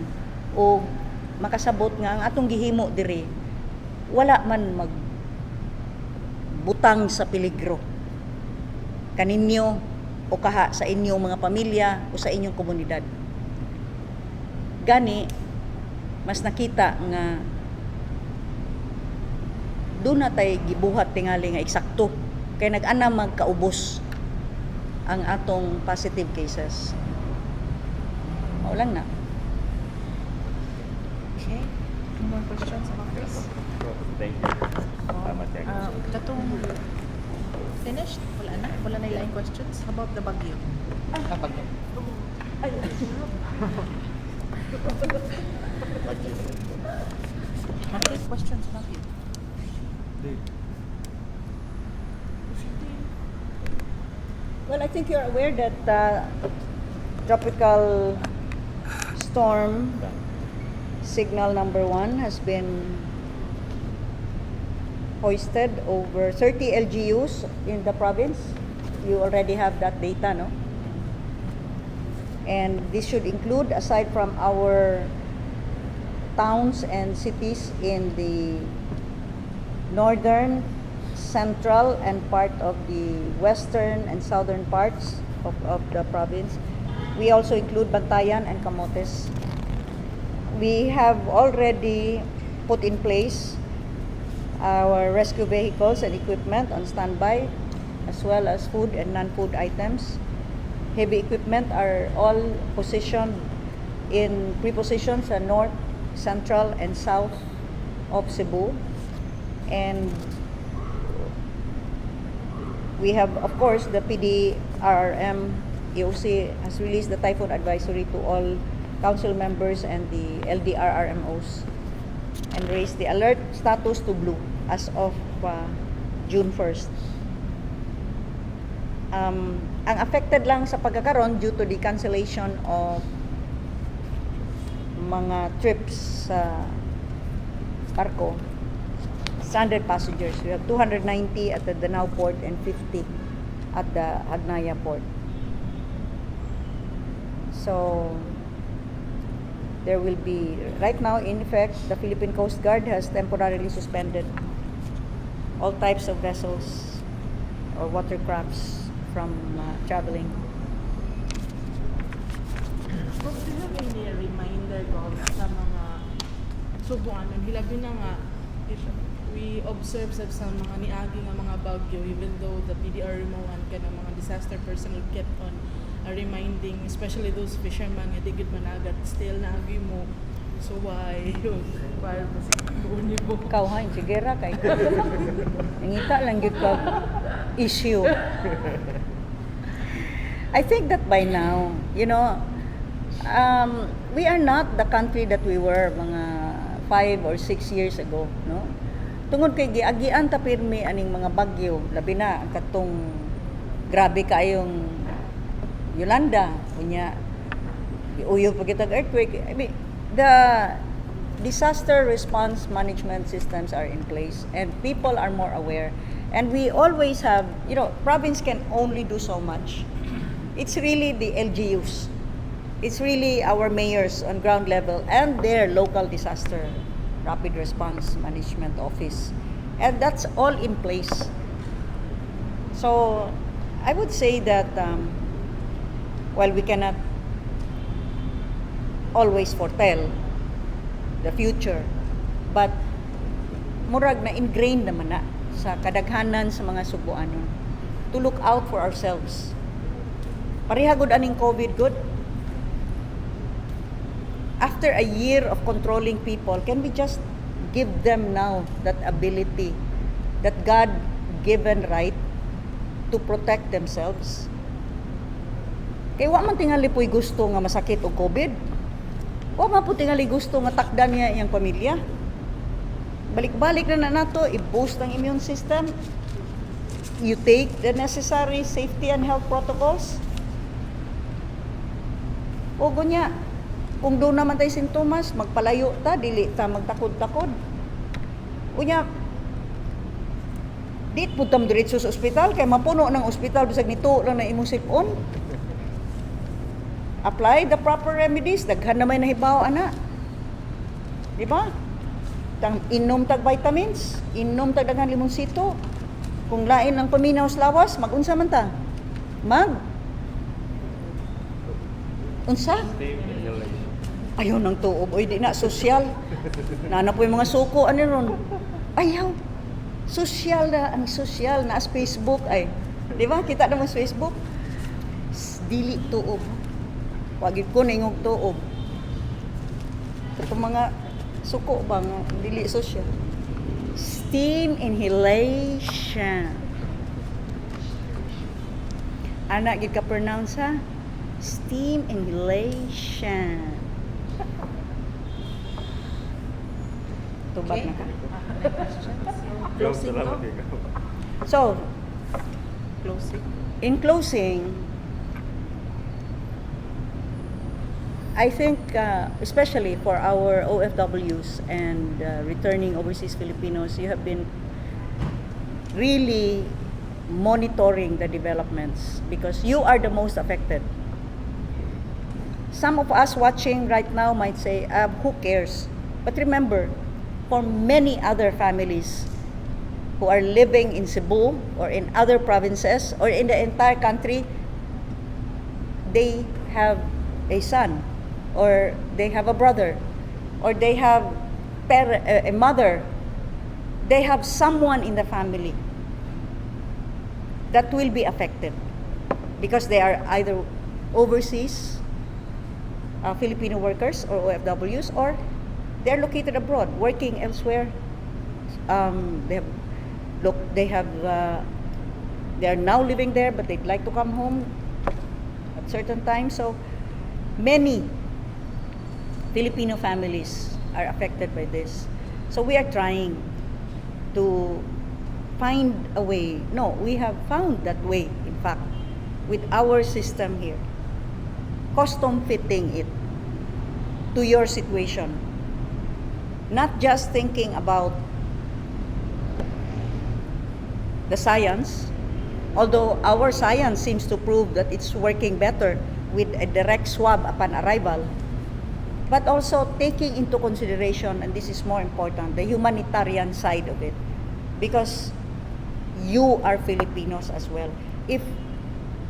o makasabot nga ang atong gihimo diri wala man magbutang sa peligro kaninyo o kaha sa inyong mga pamilya o sa inyong komunidad. Gani mas nakita nga doon na tayo gibuhat tingali nga eksakto kay nag-ana magkaubos ang atong positive cases. Mao lang na. Okay. No more questions about this? Thank you. Salamat, thank you. Katong finished? Wala na? Wala na ilang questions? How about the Bagyo? Bagyo. Okay, questions about you. Well, I think you're aware that tropical storm signal number 1 has been hoisted over 30 LGUs in the province. You already have that data, no? And this should include, aside from our towns and cities in the northern, central, and part of the western and southern parts of the province, we also include Bantayan and Camotes. We have already put in place our rescue vehicles and equipment on standby, as well as food and non-food items. Heavy equipment are all positioned in pre-positions sa north, central, and south of Cebu. And we have, of course, the PDRRM EOC has released the typhoon advisory to all council members and the LDRRMOs and raised the alert status to blue as of June 1st. Ang affected lang sa pagkakaroon due to the cancellation of mga trips sa barko, stranded passengers. We have 290 at the Danao port and 50 at the Agnaya port. So there will be, right now in effect, the Philippine Coast Guard has temporarily suspended all types of vessels or watercrafts from traveling. Do you have any reminder sa mga Subuanon, hilabi na nga if we observe sa mga niagi nga mga bagyo, even though the PDRMO and mga disaster personnel kept on reminding, especially those fishermen nga di gid managat still naagi mo. So why yun? Para mas kunin mo. Ikaw ha, sige ra kay. Nangita lang gyud ka issue. I think that by now, we are not the country that we were mga 5 or 6 years ago, no? Tungod kay giagian ta pirmi aning mga bagyo, labi na ang katong grabe kayong Yolanda, unya uyog pa kitag earthquake. I mean, the disaster response management systems are in place and people are more aware. And we always have, province can only do so much. It's really the LGUs. It's really our mayors on ground level and their local disaster rapid response management office. And that's all in place. So I would say that while we cannot always foretell the future, but murag na ingrained naman na sa kadaghanan sa mga Subuanon to look out for ourselves. Pareha gud aning COVID good. After a year of controlling people, can we just give them now that ability, that God-given right to protect themselves? Kaya wa man tingali po'y gusto nga masakit o COVID. Wa man po tingali gusto nga takdan niya iyang pamilya. Balik-balik na nato, i-boost ang immune system. You take the necessary safety and health protocols. O gunya, kung doon naman tayo sintomas, magpalayo ta, dili ta magtakod-takod. Unya, di po tam diretso sa ospital, kaya mapuno ng ospital, bisag nito lang na imong sipon. Apply the proper remedies, daghan na may nahibaw, ana. Di ba? Inom tag vitamins, inom tag daghan limonsito. Kung lain ang paminaw sa lawas, mag-unsa man ta? Unsa? Steam inhalation. Ayaw ng tuob. Oy, di na, sosyal. Nana po yung mga suko, ano ron? Ayaw. Sosyal na, ang sosyal na as Facebook ay. Di ba? Kita naman sa Facebook. Dili tuob. Wagit ko na yung tuob. Ito mga suko ba nga, dili sosyal. Steam inhalation. Anak, gid ka pronounce ha? Steam inhalation. Tubag Okay. na ka. Close Closing na lang ko. ikaw. So, Closing. in closing, I think, especially for our OFWs and returning overseas Filipinos, you have been really monitoring the developments because you are the most affected. Some of us watching right now might say, who cares? But remember, for many other families who are living in Cebu or in other provinces or in the entire country, they have a son or they have a brother or they have a mother. They have someone in the family that will be affected because they are either overseas Filipino workers or OFWs, or they are located abroad, working elsewhere. They are now living there, but they'd like to come home at certain times. So many Filipino families are affected by this. So we are trying to find a way. No, we have found that way, in fact, with our system here. Custom fitting it to your situation. Not just thinking about the science, although our science seems to prove that it's working better with a direct swab upon arrival, but also taking into consideration, and this is more important, the humanitarian side of it, because you are Filipinos as well. If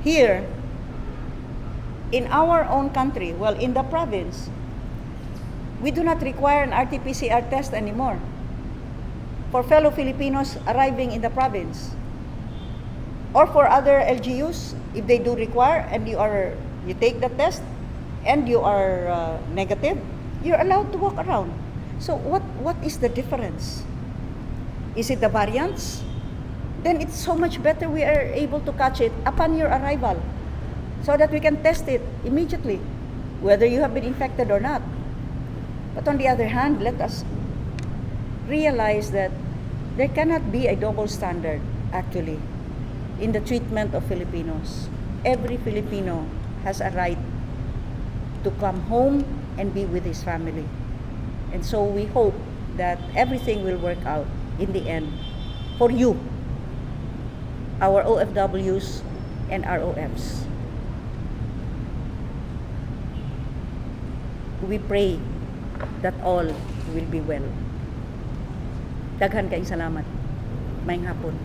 here, in our own country, well, in the province, we do not require an RT-PCR test anymore for fellow Filipinos arriving in the province, or for other LGUs, if they do require, and you are you take the test, and you are negative, you're allowed to walk around. So what is the difference? Is it the variants? Then it's so much better we are able to catch it upon your arrival so that we can test it immediately, whether you have been infected or not. But on the other hand, let us realize that there cannot be a double standard, actually, in the treatment of Filipinos. Every Filipino has a right to come home and be with his family. And so we hope that everything will work out in the end for you, our OFWs and ROFs. We pray that all will be well. Daghan kayong salamat. Maayong hapon.